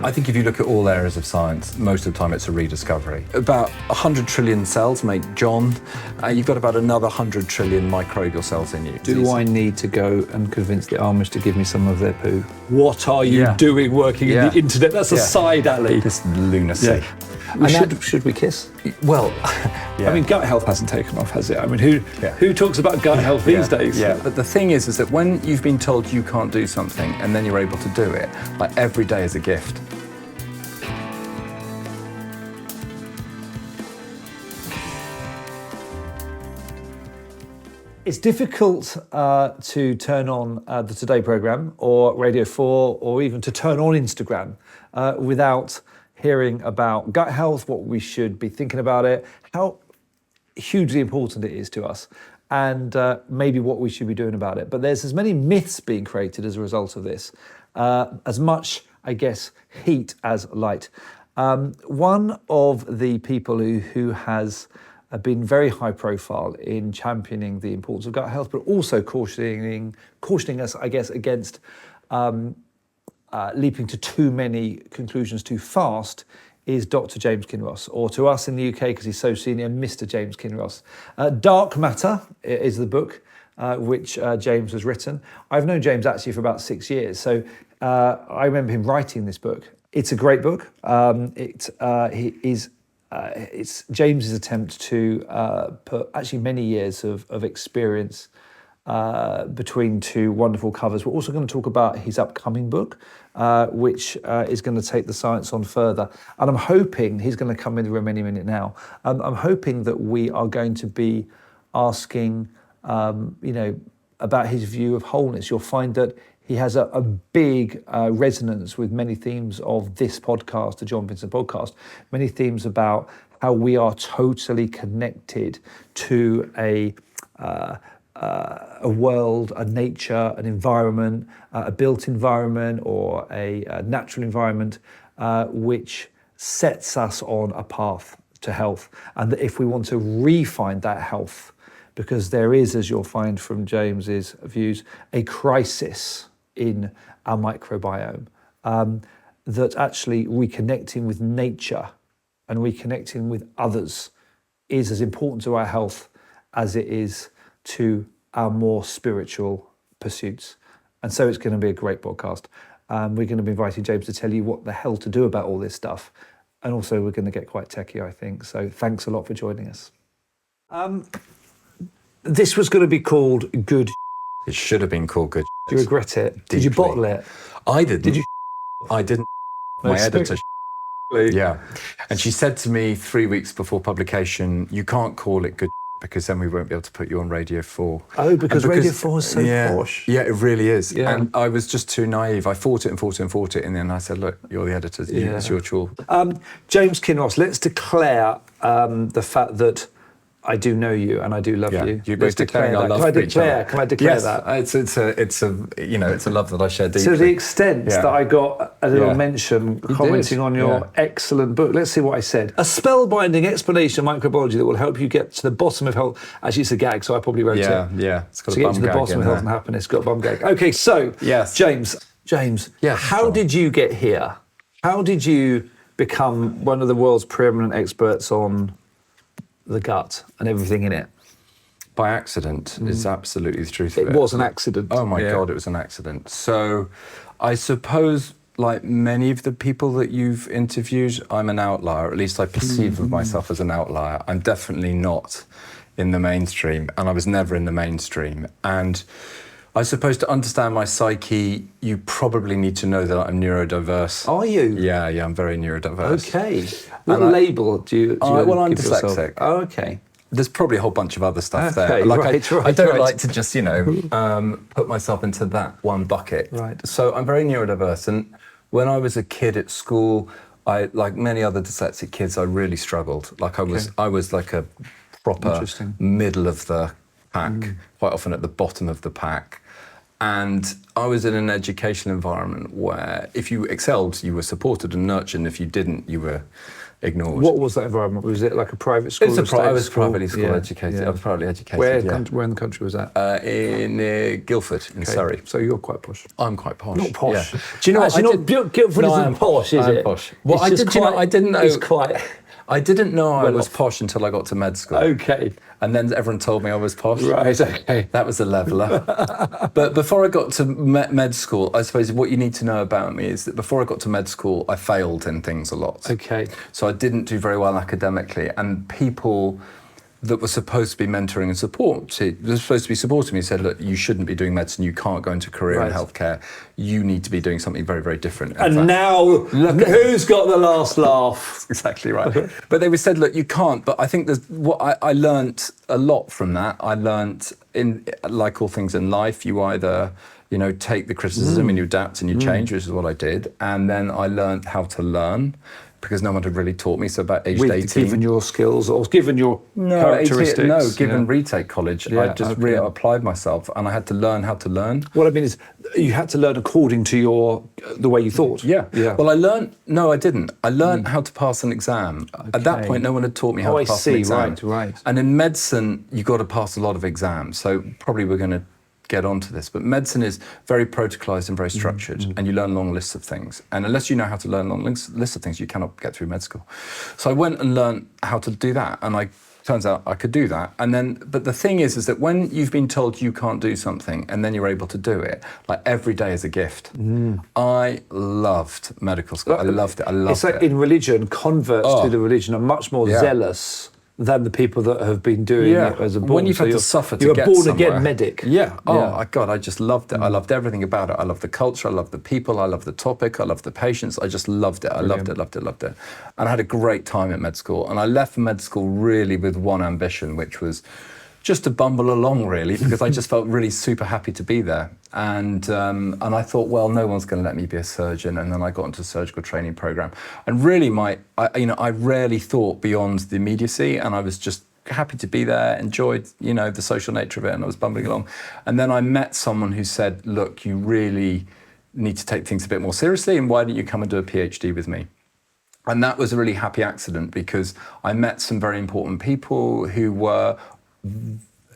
I think if you look at all areas of science, most of the time it's a rediscovery. About 100 trillion cells make John. You've got about another 100 trillion microbial cells in you. Do I need to go and convince the Amish to give me some of their poo? What are you doing working in the internet? That's a side alley. This lunacy. Should we kiss? Well, I mean, gut health hasn't taken off, has it? I mean, who talks about gut health these days? Yeah, but the thing is that when you've been told you can't do something and then you're able to do it, like every day is a gift. It's difficult to turn on the Today programme or Radio 4 or even to turn on Instagram without hearing about gut health, what we should be thinking about it, how hugely important it is to us, and maybe what we should be doing about it. But there's as many myths being created as a result of this, as much, I guess, heat as light. One of the people who has been very high profile in championing the importance of gut health, but also cautioning us, I guess, against leaping to too many conclusions too fast, is Dr. James Kinross, or to us in the UK, because he's so senior, Mr. James Kinross. Dark Matter is the book which James has written. I've known James actually for about 6 years, so I remember him writing this book. It's a great book. It's James's attempt to put actually many years of experience between two wonderful covers. We're also going to talk about his upcoming book, which is going to take the science on further. And I'm hoping, he's going to come in the room any minute now, I'm hoping that we are going to be asking, about his view of wholeness. You'll find that he has a big resonance with many themes of this podcast, the John Vincent podcast, many themes about how we are totally connected to a world, a nature, an environment, a built environment or a natural environment, which sets us on a path to health. And that if we want to re-find that health, because there is, as you'll find from James's views, a crisis in our microbiome, that actually reconnecting with nature and reconnecting with others is as important to our health as it is to our more spiritual pursuits. And so it's going to be a great podcast. We're going to be inviting James to tell you what the hell to do about all this stuff. And also we're going to get quite techie, I think. So thanks a lot for joining us. This was going to be called Good. It should have been called Good. Do you regret it? Deeply. Did you bottle it? I didn't. Did you? I didn't. My editor. Yeah. And she said to me 3 weeks before publication, you can't call it Good because then we won't be able to put you on Radio 4. Oh, because Radio 4 is so posh. Yeah, it really is. Yeah. And I was just too naive. I fought it. And then I said, look, you're the editor. It's your chore. James Kinross, let's declare the fact that I do know you and I do love you. You're both declaring our love for each other. Can I declare yes, that? It's a love that I share deeply. To the extent that I got a little mention commenting on your excellent book. Let's see what I said. A spellbinding explanation of microbiology that will help you get to the bottom of health. Actually, it's a gag, so I probably wrote it. Yeah. It's got to get to the bottom of health and happiness. Got a bum gag. Okay, so James. How did you get here? How did you become one of the world's preeminent experts on the gut and everything in it? By accident is absolutely the truth of it. It was an accident. Oh my God, it was an accident. So I suppose, like many of the people that you've interviewed, I'm an outlier. At least I perceive of myself as an outlier. I'm definitely not in the mainstream, and I was never in the mainstream. And I suppose to understand my psyche, you probably need to know that I'm neurodiverse. Are you? Yeah, I'm very neurodiverse. Okay. What label do you well, I'm give yourself? dyslexic. Oh, okay. There's probably a whole bunch of other stuff there. I don't like to just, put myself into that one bucket. Right. So I'm very neurodiverse. And when I was a kid at school, I, like many other dyslexic kids, I really struggled. Like I was like a proper middle of the pack, quite often at the bottom of the pack. And I was in an educational environment where if you excelled, you were supported and nurtured, and if you didn't, you were ignored. What was that environment? Was it like a private school? I was privately educated. I was privately educated. Where in the country was that? In Guildford, in Surrey. So you're quite posh. I'm quite posh. Not posh. Yeah. Do you know what? Guildford isn't posh, is it? Posh. Well, I didn't know. It's quite. I didn't know I was posh until I got to med school. Okay. And then everyone told me I was posh. Right, okay. That was a leveller. But before I got to med school, I suppose what you need to know about me is that before I got to med school, I failed in things a lot. Okay. So I didn't do very well academically. And people that were supposed to be mentoring and supporting me said, look, you shouldn't be doing medicine. You can't go into a career in healthcare. You need to be doing something very, very different. And now, look, who's got the last laugh? Exactly right. But they said, look, you can't. But I think what I learnt a lot from that. I learnt, like all things in life, you either take the criticism and you adapt and you change, which is what I did. And then I learnt how to learn, because no one had really taught me. So about aged 18. Given your skills or given your characteristics? Given retake college, I just really applied myself and I had to learn how to learn. What I mean is, you had to learn according to the way you thought. Yeah. Well, I didn't. I learned how to pass an exam. Okay. At that point, no one had taught me how to pass an exam. Right. And in medicine, you've got to pass a lot of exams. So probably we're going to get onto this, but medicine is very protocolized and very structured, and you learn long lists of things. And unless you know how to learn long lists of things, you cannot get through med school. So I went and learned how to do that, and turns out I could do that. And then, but the thing is that when you've been told you can't do something, and then you're able to do it, like every day is a gift. I loved medical school. I loved it. It's like in religion, converts to the religion are much more zealous than the people that have been doing it as a born. When you've had to suffer to get somewhere. You're a born-again medic. Yeah. God, I just loved it. I loved everything about it. I loved the culture. I loved the people. I loved the topic. I loved the patients. I just loved it. I loved it. And I had a great time at med school. And I left med school really with one ambition, which was just to bumble along, really, because I just felt really super happy to be there. And I thought, well, no one's going to let me be a surgeon. And then I got into a surgical training program. And really, I rarely thought beyond the immediacy, and I was just happy to be there, enjoyed, the social nature of it, and I was bumbling along. And then I met someone who said, look, you really need to take things a bit more seriously, and why don't you come and do a PhD with me? And that was a really happy accident, because I met some very important people who were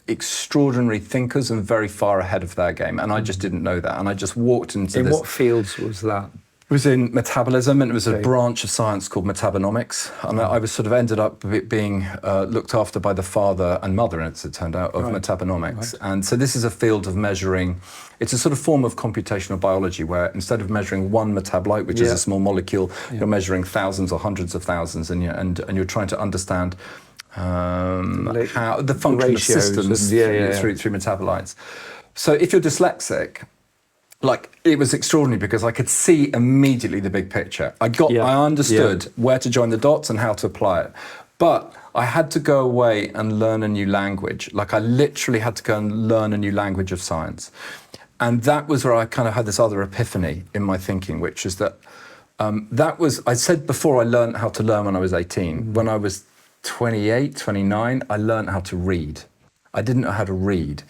extraordinary thinkers and very far ahead of their game, and I just didn't know that, and I just walked into this. In what fields was that? It was in metabolism, and it was a branch of science called metabonomics, and I was sort of ended up being looked after by the father and mother, as it turned out, of metabonomics. And so this is a field of measuring. It's a sort of form of computational biology where instead of measuring one metabolite, which is a small molecule, you're measuring thousands or hundreds of thousands, and you're trying to understand how the function of systems through metabolites. So if you're dyslexic, it was extraordinary because I could see immediately the big picture. I understood where to join the dots and how to apply it. But I had to go away and learn a new language. I literally had to go and learn a new language of science. And that was where I kind of had this other epiphany in my thinking, which is that I said before I learned how to learn when I was 18. When I was 28, 29, I learned how to read. I didn't know how to read.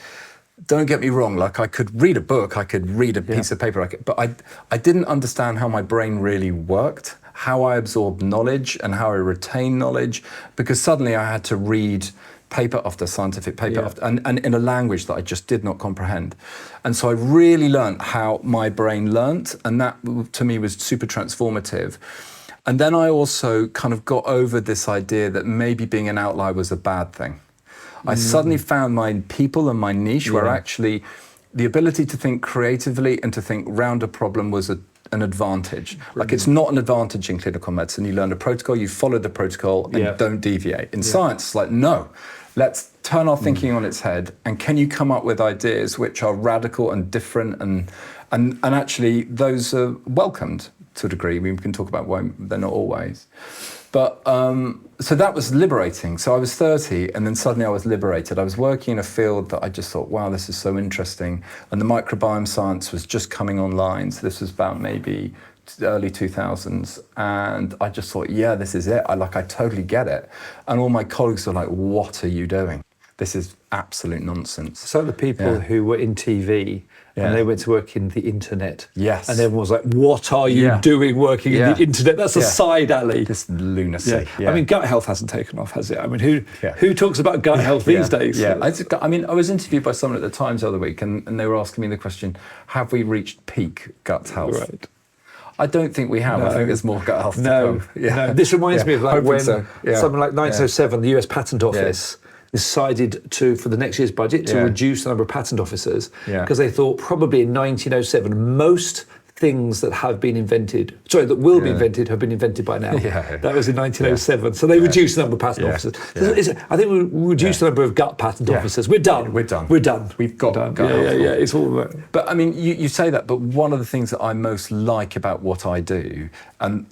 Don't get me wrong, I could read a book, I could read a piece of paper, but I didn't understand how my brain really worked, how I absorbed knowledge and how I retained knowledge, because suddenly I had to read paper after scientific paper after, and in a language that I just did not comprehend. And so I really learned how my brain learnt, and that to me was super transformative. And then I also kind of got over this idea that maybe being an outlier was a bad thing. I suddenly found my people and my niche where actually the ability to think creatively and to think round a problem was an advantage. It's not an advantage in clinical medicine. You learn a protocol, you follow the protocol and don't deviate. In science, it's no, let's turn our thinking on its head, and can you come up with ideas which are radical and different, and actually those are welcomed to a degree. We can talk about why they're not always. But so that was liberating. So I was 30 and then suddenly I was liberated. I was working in a field that I just thought, wow, this is so interesting. And the microbiome science was just coming online. So this was about maybe early 2000s. And I just thought, this is it. I totally get it. And all my colleagues were like, what are you doing? This is absolute nonsense. So the people who were in TV and they went to work in the internet. Yes. And everyone was like, what are you doing working in the internet? That's a side alley. This lunacy. I mean, gut health hasn't taken off, has it? I mean, who talks about gut health these days? Yeah. I mean, I was interviewed by someone at the Times the other week and they were asking me the question, have we reached peak gut health? Right. I don't think we have. No. I think there's more gut health to No. come. Yeah. This reminds me of like when something like 1907, the US Patent Office decided for the next year's budget to reduce the number of patent officers because they thought probably in 1907 most things that that will be invented have been invented by now. That was in 1907. So they reduced the number of patent officers. I think we reduced the number of gut patent officers. We're done. We're done. We've got done. gut. It's all about. But I mean, you say that, but one of the things that I most like about what I do and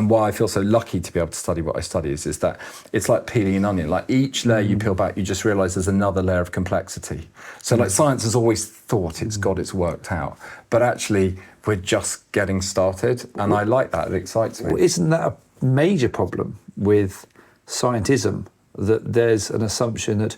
why I feel so lucky to be able to study what I study is that it's like peeling an onion. Like each layer you peel back, you just realise there's another layer of complexity. So like science has always thought it's worked out, but actually we're just getting started, and I like that. It excites me. Well, isn't that a major problem with scientism, that there's an assumption that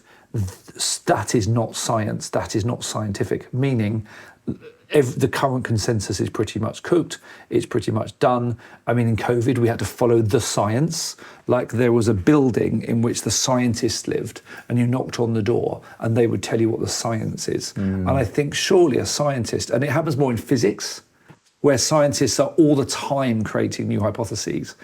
that is not science, that is not scientific, meaning the current consensus is pretty much cooked, it's pretty much done. I mean, in COVID, we had to follow the science. Like there was a building in which the scientists lived and you knocked on the door and they would tell you what the science is. And I think surely a scientist, and it happens more in physics, where scientists are all the time creating new hypotheses,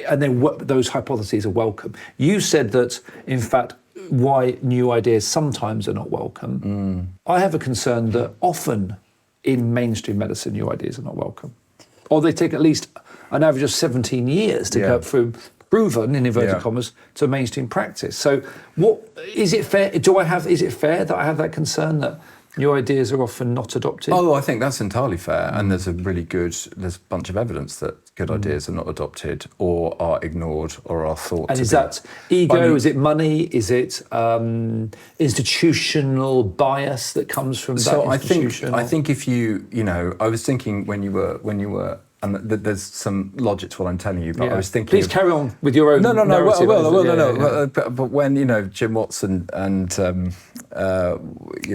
and those hypotheses are welcome. You said that, in fact, why new ideas sometimes are not welcome. I have a concern that often in mainstream medicine, new ideas are not welcome. Or they take at least an average of 17 years to go through proven, in inverted commas, to mainstream practice. So is it fair? Is it fair that I have that concern that new ideas are often not adopted? Oh, I think that's entirely fair. And there's a bunch of evidence that good ideas are not adopted or are ignored or are thought. And is that ego? Is it money? Is it institutional bias that comes from that institution? I think if I was thinking when you were. And there's some logic to what I'm telling you, but I was thinking. Please carry on with your own. Narrative. But when Jim Watson and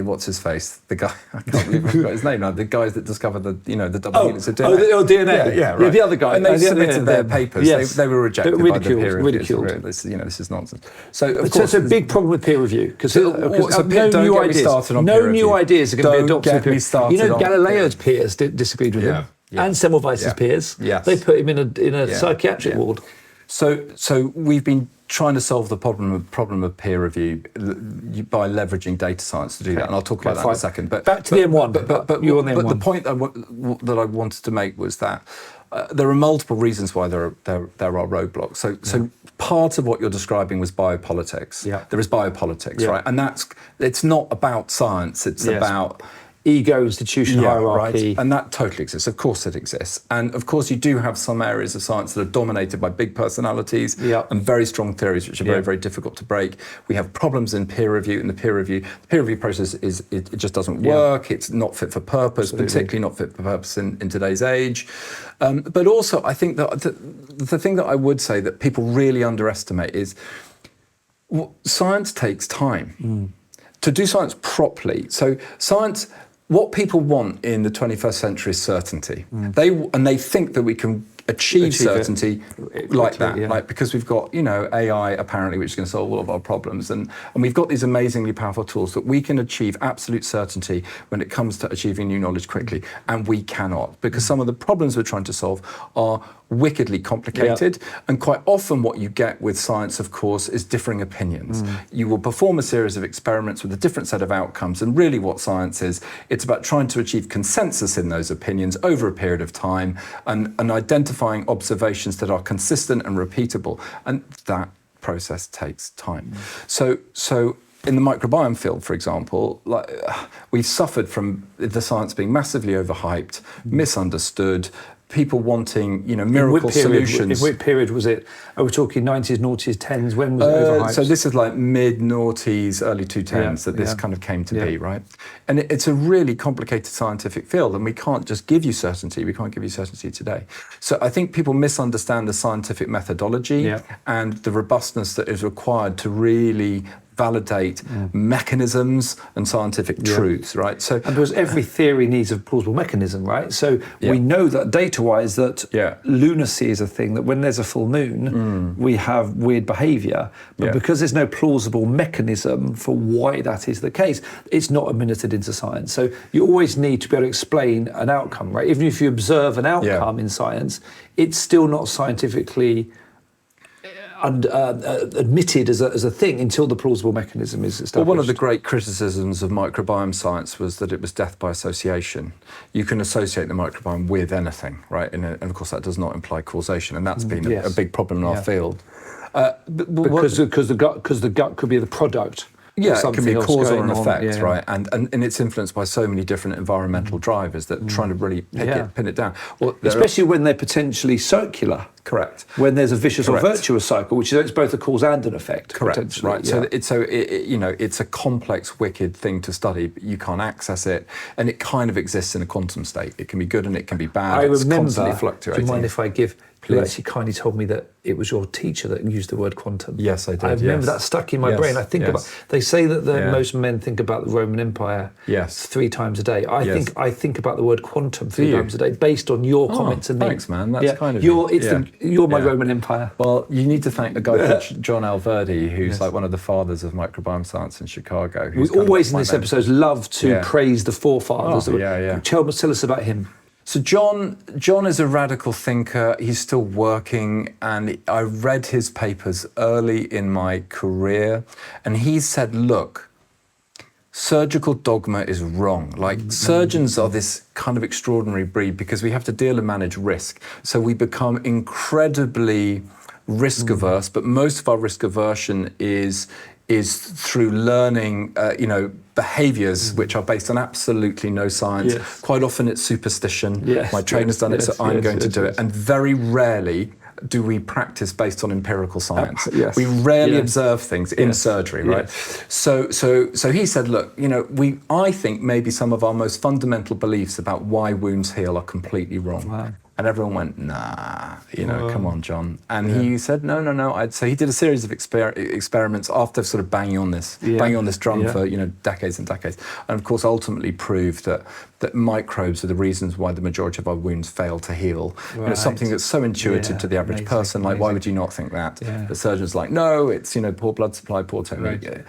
what's his face, the guy I can't believe I forgot his name now. The guys that discovered the double helix of DNA. DNA. Right. The other guy. And they submitted their papers. Yes. They were rejected by the peer ridiculed. reviewers. This is nonsense. So of course, it's a big problem with peer review because no new ideas. No new ideas are going to be adopted. Don't get me started. Galileo's peers disagreed with him. And Semmelweis's peers, they put him in a psychiatric ward. So we've been trying to solve the problem of peer review by leveraging data science to do that, and I'll talk about that in a second. But back to the M1. But you're on the M1. But the point that I wanted to make was that there are multiple reasons why there are roadblocks. So part of what you're describing was biopolitics. Yeah. There is biopolitics, right? And it's not about science. It's about ego, institution, hierarchy. Right. And that totally exists. Of course it exists. And of course you do have some areas of science that are dominated by big personalities and very strong theories, which are very, very difficult to break. We have problems in peer review, and the peer review process it just doesn't work. It's not fit for purpose, particularly not fit for purpose in today's age. But also I think that the thing that I would say that people really underestimate is science takes time. To do science properly. So science, what people want in the 21st century is certainty. They think that we can achieve certainty like that, like because we've got AI apparently, which is going to solve all of our problems, and we've got these amazingly powerful tools that we can achieve absolute certainty when it comes to achieving new knowledge quickly, and we cannot, because some of the problems we're trying to solve are wickedly complicated, and quite often what you get with science, of course, is differing opinions. You will perform a series of experiments with a different set of outcomes, and really what science is, it's about trying to achieve consensus in those opinions over a period of time, and identifying observations that are consistent and repeatable, and that process takes time. So in the microbiome field, for example, we've suffered from the science being massively overhyped, misunderstood, people wanting, miracle solutions. In what period was it? Are we talking 90s, noughties, 10s? When was it overhyped? So this is like mid-noughties, early 2010s that this kind of came to be, right? And it's a really complicated scientific field, and we can't just give you certainty. We can't give you certainty today. So I think people misunderstand the scientific methodology and the robustness that is required to really validate mechanisms and scientific truths, right? So, and because every theory needs a plausible mechanism, right? So we know that data-wise that lunacy is a thing, that when there's a full moon, we have weird behaviour. But because there's no plausible mechanism for why that is the case, it's not administered into science. So you always need to be able to explain an outcome, right? Even if you observe an outcome in science, it's still not scientifically admitted as a thing until the plausible mechanism is established. Well, one of the great criticisms of microbiome science was that it was death by association. You can associate the microbiome with anything, right? And of course, that does not imply causation, and that's been a big problem in our field. Because the gut could be the product. Yeah, it can be a cause or an effect, right? And it's influenced by so many different environmental drivers that trying to really pin it down. Well, especially when they're potentially circular. Correct. When there's a vicious or virtuous cycle, which is it's both a cause and an effect. Correct. Right. Yeah. So it's a complex, wicked thing to study, but you can't access it, and it kind of exists in a quantum state. It can be good and it can be bad. It's constantly fluctuating. Do you mind if I give? You actually kindly told me that it was your teacher that used the word quantum. Yes, I did. I remember that stuck in my brain. I think about. They say that most men think about the Roman Empire 3 times a day. I think about the word quantum 3 times a day, based on your comments and me. Thanks, man. That's kind of you're my Roman Empire. Well, you need to thank a guy called John Alverdi, who's like one of the fathers of microbiome science in Chicago. We always in this episode love to praise the forefathers. Tell us about him. So John is a radical thinker. He's still working, and I read his papers early in my career, and he said, look, surgical dogma is wrong. Like, surgeons are this kind of extraordinary breed because we have to deal and manage risk. So we become incredibly risk averse, but most of our risk aversion is through learning, behaviours which are based on absolutely no science. Yes. Quite often it's superstition. Yes. My trainer's done it, so I'm going to do it. And very rarely do we practice based on empirical science. Yes. We rarely observe things in surgery, right? So he said, look, I think maybe some of our most fundamental beliefs about why wounds heal are completely wrong. Wow. And everyone went, nah, come on, John. And he said, no. So he did a series of experiments after sort of banging on this drum for decades and decades, and of course ultimately proved that microbes are the reasons why the majority of our wounds fail to heal. Right. Something that's so intuitive to the average person. Like, why would you not think that? Yeah. The surgeon's like, no, it's poor blood supply, poor technique. Right.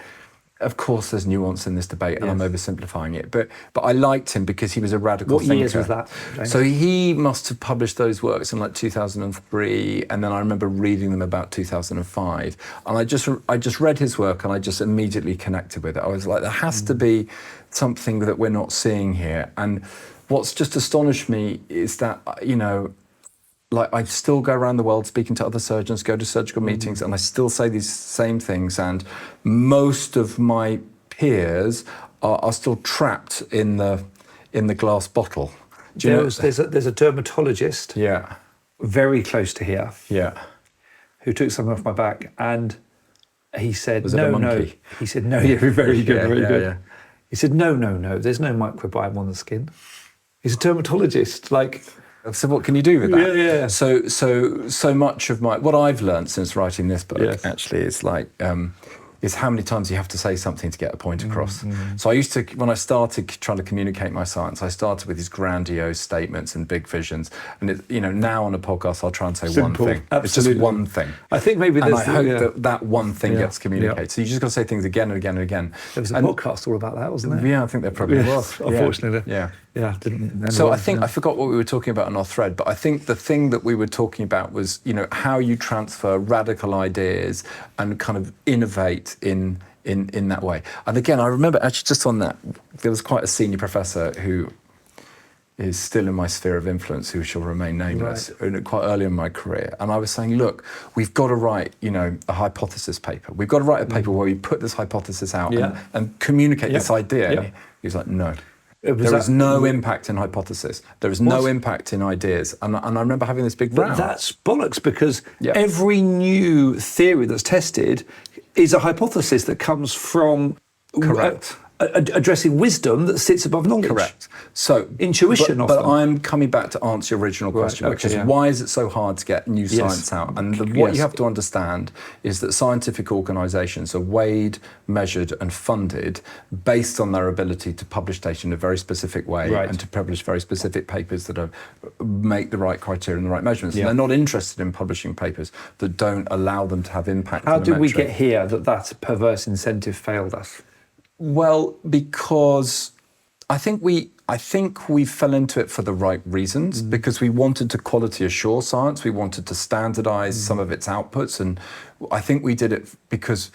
Of course, there's nuance in this debate, and I'm oversimplifying it. But I liked him because he was a radical thinker. What years was that, James? So he must have published those works in like 2003, and then I remember reading them about 2005. And I just read his work, and I just immediately connected with it. I was like, there has to be something that we're not seeing here. And what's just astonished me is that like, I still go around the world speaking to other surgeons, go to surgical meetings, and I still say these same things. And most of my peers are still trapped in the glass bottle. There's a dermatologist, very close to here, who took something off my back, and he said, no. He said, no, very good, very good. Yeah. He said, no, there's no microbiome on the skin. He's a dermatologist, like. So what can you do with that? Yeah. So much of what I've learned since writing this book actually is like is how many times you have to say something to get a point across. So I used to, when I started trying to communicate my science, I started with these grandiose statements and big visions. And now on a podcast, I'll try and say one thing. Absolutely. It's just one thing. I think maybe I hope that one thing gets communicated. Yeah. So you just got to say things again and again and again. There was a podcast all about that, wasn't there? Yeah, I think there probably was. Unfortunately. Yeah. So I think I forgot what we were talking about in our thread, but I think the thing that we were talking about was, how you transfer radical ideas and kind of innovate in that way. And again, I remember actually just on that, there was quite a senior professor who is still in my sphere of influence, who shall remain nameless, quite early in my career. And I was saying, look, we've got to write, a hypothesis paper. We've got to write a paper where we put this hypothesis out and communicate this idea. Yeah. He was like, no. There is no impact in hypothesis. There is no impact in ideas. And I remember having this big row. But that's bollocks, because every new theory that's tested is a hypothesis that comes from addressing wisdom that sits above knowledge. Correct. So intuition but often. I'm coming back to answer your original question, which is why is it so hard to get new science out? And what you have to understand is that scientific organisations are weighed, measured and funded based on their ability to publish data in a very specific way and to publish very specific papers that make the right criteria and the right measurements. And they're not interested in publishing papers that don't allow them to have impact. How did we get here that perverse incentive failed us? Well, because I think we fell into it for the right reasons, because we wanted to quality assure science, we wanted to standardise some of its outputs, and I think we did it because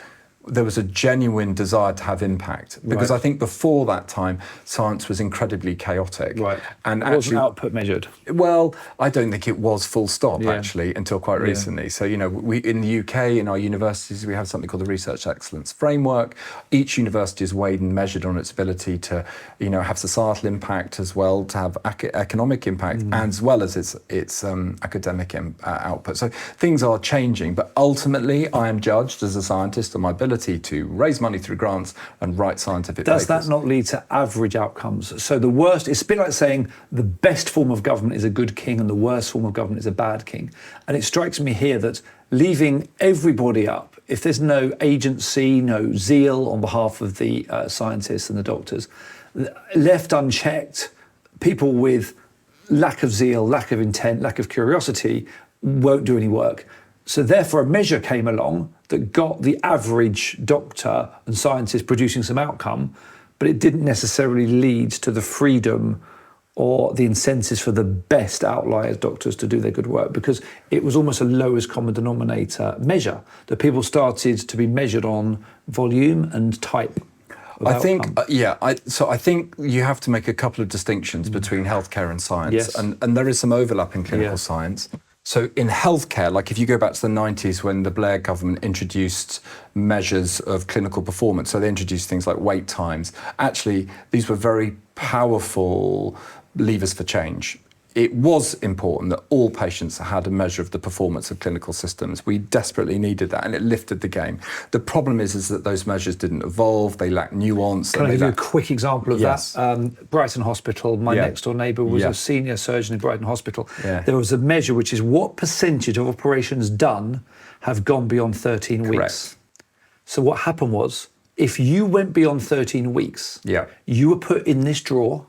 there was a genuine desire to have impact. Because I think before that time, science was incredibly chaotic. And wasn't output measured? Well, I don't think it was full stop, actually, until quite recently. So, we in the UK, in our universities, we have something called the Research Excellence Framework. Each university is weighed and measured on its ability to, have societal impact as well, to have economic impact, as well as its academic output. So things are changing, but ultimately, I am judged as a scientist on my ability to raise money through grants and write scientific papers. Does that not lead to average outcomes? So the worst, it's a bit like saying the best form of government is a good king and the worst form of government is a bad king. And it strikes me here that leaving everybody up, if there's no agency, no zeal on behalf of the scientists and the doctors, left unchecked, people with lack of zeal, lack of intent, lack of curiosity won't do any work. So therefore a measure came along that got the average doctor and scientist producing some outcome, but it didn't necessarily lead to the freedom or the incentives for the best outliers doctors to do their good work, because it was almost a lowest common denominator measure that people started to be measured on volume and type. I think, so I think you have to make a couple of distinctions between healthcare and science, and there is some overlap in clinical science. So in healthcare, like if you go back to the 90s when the Blair government introduced measures of clinical performance, so they introduced things like wait times. Actually, these were very powerful levers for change. It was important that all patients had a measure of the performance of clinical systems. We desperately needed that, and it lifted the game. The problem is that those measures didn't evolve, they lack nuance. Can I give you a quick example of that? Brighton Hospital, my next door neighbour was a senior surgeon in Brighton Hospital. There was a measure which is what percentage of operations done have gone beyond 13 weeks. So what happened was, if you went beyond 13 weeks, you were put in this drawer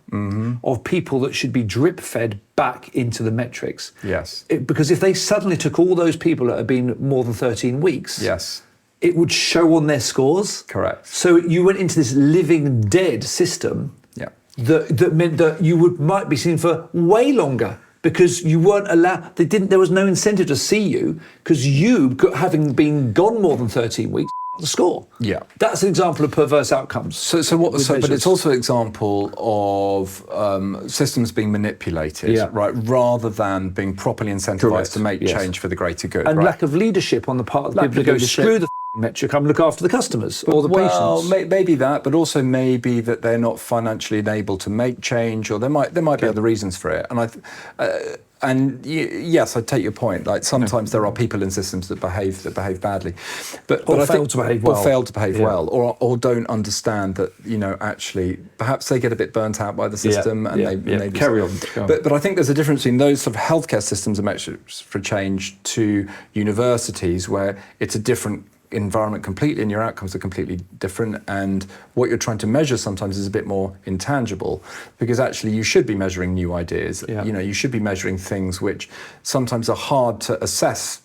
of people that should be drip fed back into the metrics. Because if they suddenly took all those people that had been more than 13 weeks, it would show on their scores. So you went into this living dead system that meant that you might be seen for way longer, because you weren't allowed, there was no incentive to see you, because you, having been gone more than 13 weeks, the score. That's an example of perverse outcomes. But it's also an example of systems being manipulated, rather than being properly incentivized to make change for the greater good. And lack of leadership on the part of the people who go, screw the metric, I'm look after the customers or the patients. Well, maybe that, but also maybe that they're not financially enabled to make change, or there might be other reasons for it. And yes, I take your point. Like sometimes there are people in systems that behave badly, but I fail to behave well, or fail to behave well, or don't understand that actually perhaps they get a bit burnt out by the system and they carry on. But I think there's a difference between those sort of healthcare systems and measures for change to universities where it's a different environment completely, and your outcomes are completely different, and what you're trying to measure sometimes is a bit more intangible, because actually you should be measuring new ideas. You should be measuring things which sometimes are hard to assess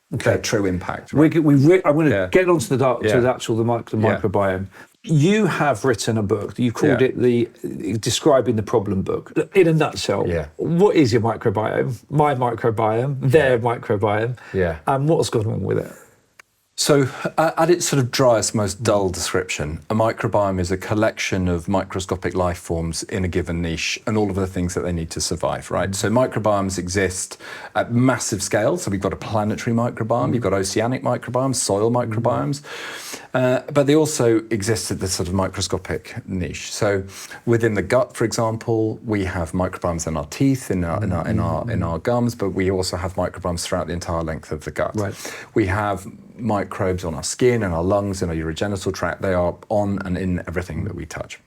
their true impact. I'm going to get onto the microbiome. You have written a book. You called it describing the problem book. In a nutshell, what is your microbiome? My microbiome, their microbiome, and what's gone on with it? So at its sort of driest, most dull description, a microbiome is a collection of microscopic life forms in a given niche and all of the things that they need to survive, right? So microbiomes exist at massive scale. So we've got a planetary microbiome, you've got oceanic microbiomes, soil microbiomes, but they also exist at this sort of microscopic niche. So within the gut, for example, we have microbiomes in our teeth, in our gums, but we also have microbiomes throughout the entire length of the gut. We have microbes on our skin and our lungs and our urogenital tract. They are on and in everything that we touch.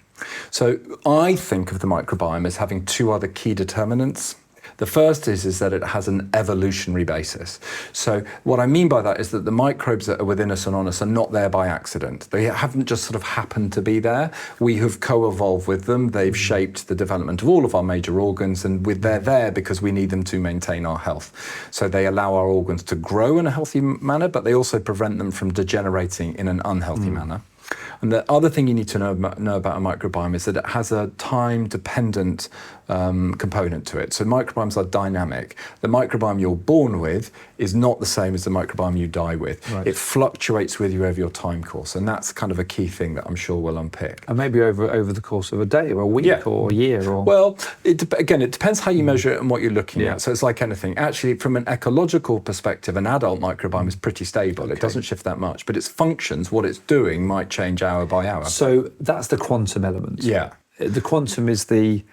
So I think of the microbiome as having two other key determinants. The first is that it has an evolutionary basis. So what I mean by that is that the microbes that are within us and on us are not there by accident. They haven't just sort of happened to be there. We have co-evolved with them. They've shaped the development of all of our major organs, and they're there because we need them to maintain our health. So they allow our organs to grow in a healthy manner, but they also prevent them from degenerating in an unhealthy manner. And the other thing you need to know about a microbiome is that it has a time-dependent component to it. So microbiomes are dynamic. The microbiome you're born with is not the same as the microbiome you die with. Right. It fluctuates with you over your time course, and that's kind of a key thing that I'm sure we'll unpick. And maybe over the course of a day or a week or a year? Or... Well, it depends how you measure it and what you're looking at. So it's like anything. Actually, from an ecological perspective, an adult microbiome is pretty stable. Okay. It doesn't shift that much, but its functions, what it's doing, might change hour by hour. So that's the quantum element. Yeah. The quantum is the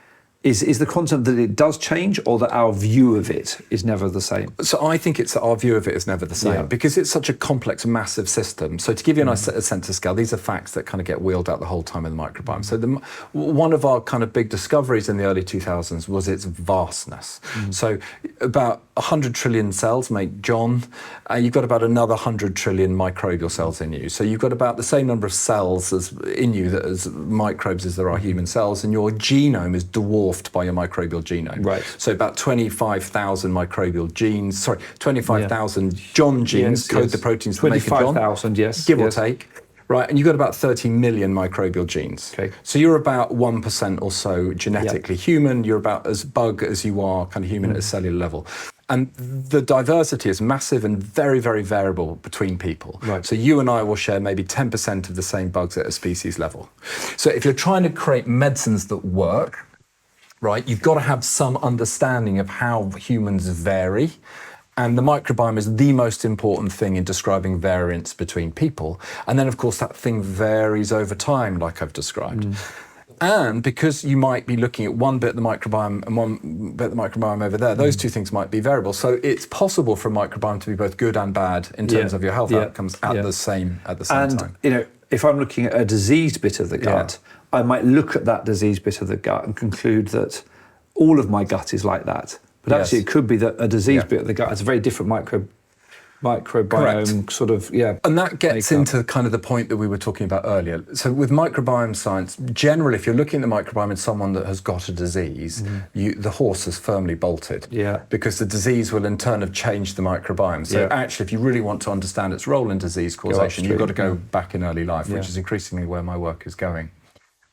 quantum that it does change, or that our view of it is never the same? So I think it's our view of it is never the same because it's such a complex, massive system. So to give you a nice sense of scale, these are facts that kind of get wheeled out the whole time in the microbiome. So one of our kind of big discoveries in the early 2000s was its vastness. So about 100 trillion cells make John. You've got about another 100 trillion microbial cells in you. So you've got about the same number of cells as in you as microbes as there are human cells, and your genome is dwarfed by your microbial genome. Right. So about 25,000 microbial genes, 25,000 John genes code the proteins for making John. 25,000, yes. Give or take. Right, and you've got about 30 million microbial genes. Okay. So you're about 1% or so genetically human. You're about as bug as you are kind of human at a cellular level. And the diversity is massive and very, very variable between people. Right. So you and I will share maybe 10% of the same bugs at a species level. So if you're trying to create medicines that work, right, you've got to have some understanding of how humans vary. And the microbiome is the most important thing in describing variance between people. And then, of course, that thing varies over time, like I've described. And because you might be looking at one bit of the microbiome and one bit of the microbiome over there, those two things might be variable. So it's possible for a microbiome to be both good and bad in terms of your health outcomes at the same time. And, you know, if I'm looking at a diseased bit of the gut, I might look at that diseased bit of the gut and conclude that all of my gut is like that. But actually, it could be that a diseased bit of the gut has a very different microbiome sort of, And that gets into kind of the point that we were talking about earlier. So with microbiome science, generally, if you're looking at the microbiome in someone that has got a disease, the horse is firmly bolted. Yeah. Because the disease will in turn have changed the microbiome. So actually, if you really want to understand its role in disease causation, you've got to go back in early life, which is increasingly where my work is going.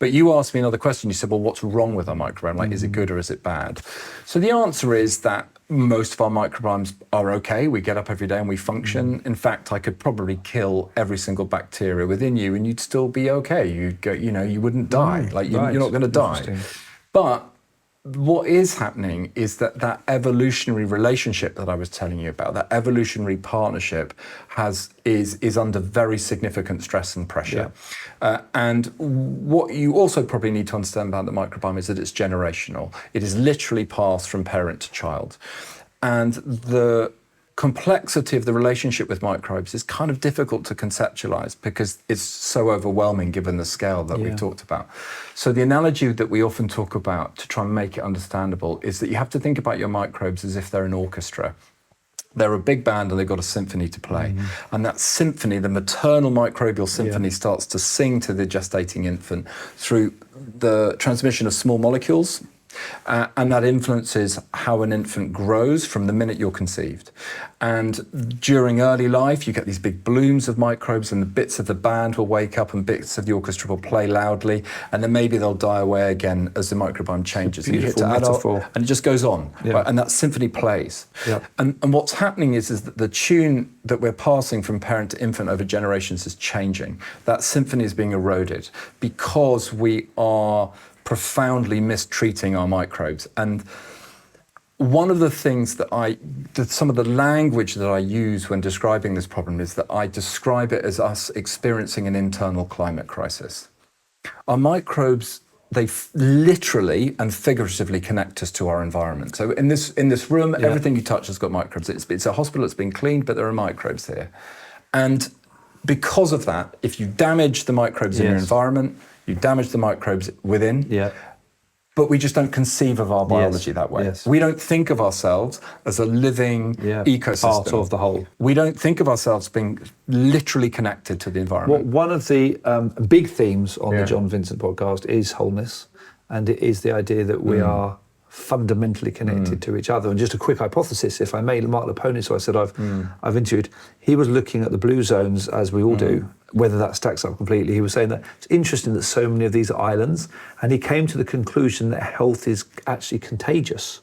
But you asked me another question. You said, well, what's wrong with our microbiome? Like, is it good or is it bad? So the answer is that most of our microbiomes are okay. We get up every day and we function. In fact, I could probably kill every single bacteria within you and you'd still be okay. You'd go, you wouldn't die. You're not going to die. But what is happening is that evolutionary relationship that I was telling you about, that evolutionary partnership is under very significant stress and pressure. And what you also probably need to understand about the microbiome is that it's generational. It is literally passed from parent to child. And the complexity of the relationship with microbes is kind of difficult to conceptualize because it's so overwhelming given the scale that we've talked about. So the analogy that we often talk about to try and make it understandable is that you have to think about your microbes as if they're an orchestra. They're a big band and they've got a symphony to play. And that symphony, the maternal microbial symphony, starts to sing to the gestating infant through the transmission of small molecules. And that influences how an infant grows from the minute you're conceived. And during early life, you get these big blooms of microbes and the bits of the band will wake up and bits of the orchestra will play loudly. And then maybe they'll die away again as the microbiome changes. And you hit to adult, and it just goes on. Right? And that symphony plays. And what's happening is that the tune that we're passing from parent to infant over generations is changing. That symphony is being eroded because we are profoundly mistreating our microbes. And one of the things some of the language that I use when describing this problem is that I describe it as us experiencing an internal climate crisis. Our microbes, they literally and figuratively connect us to our environment. So in this room, everything you touch has got microbes. It's a hospital that's been cleaned, but there are microbes here. And because of that, if you damage the microbes in your Yes. environment, you damage the microbes within. Yeah. But we just don't conceive of our biology that way. Yes. We don't think of ourselves as a living ecosystem. Part of the whole. We don't think of ourselves being literally connected to the environment. One of the big themes on the John Vincent podcast is wholeness, and it is the idea that we are fundamentally connected to each other. And just a quick hypothesis, if I may, Mark Lapone, so I said I've interviewed, he was looking at the blue zones, as we all do, whether that stacks up completely. He was saying that it's interesting that so many of these are islands, and he came to the conclusion that health is actually contagious.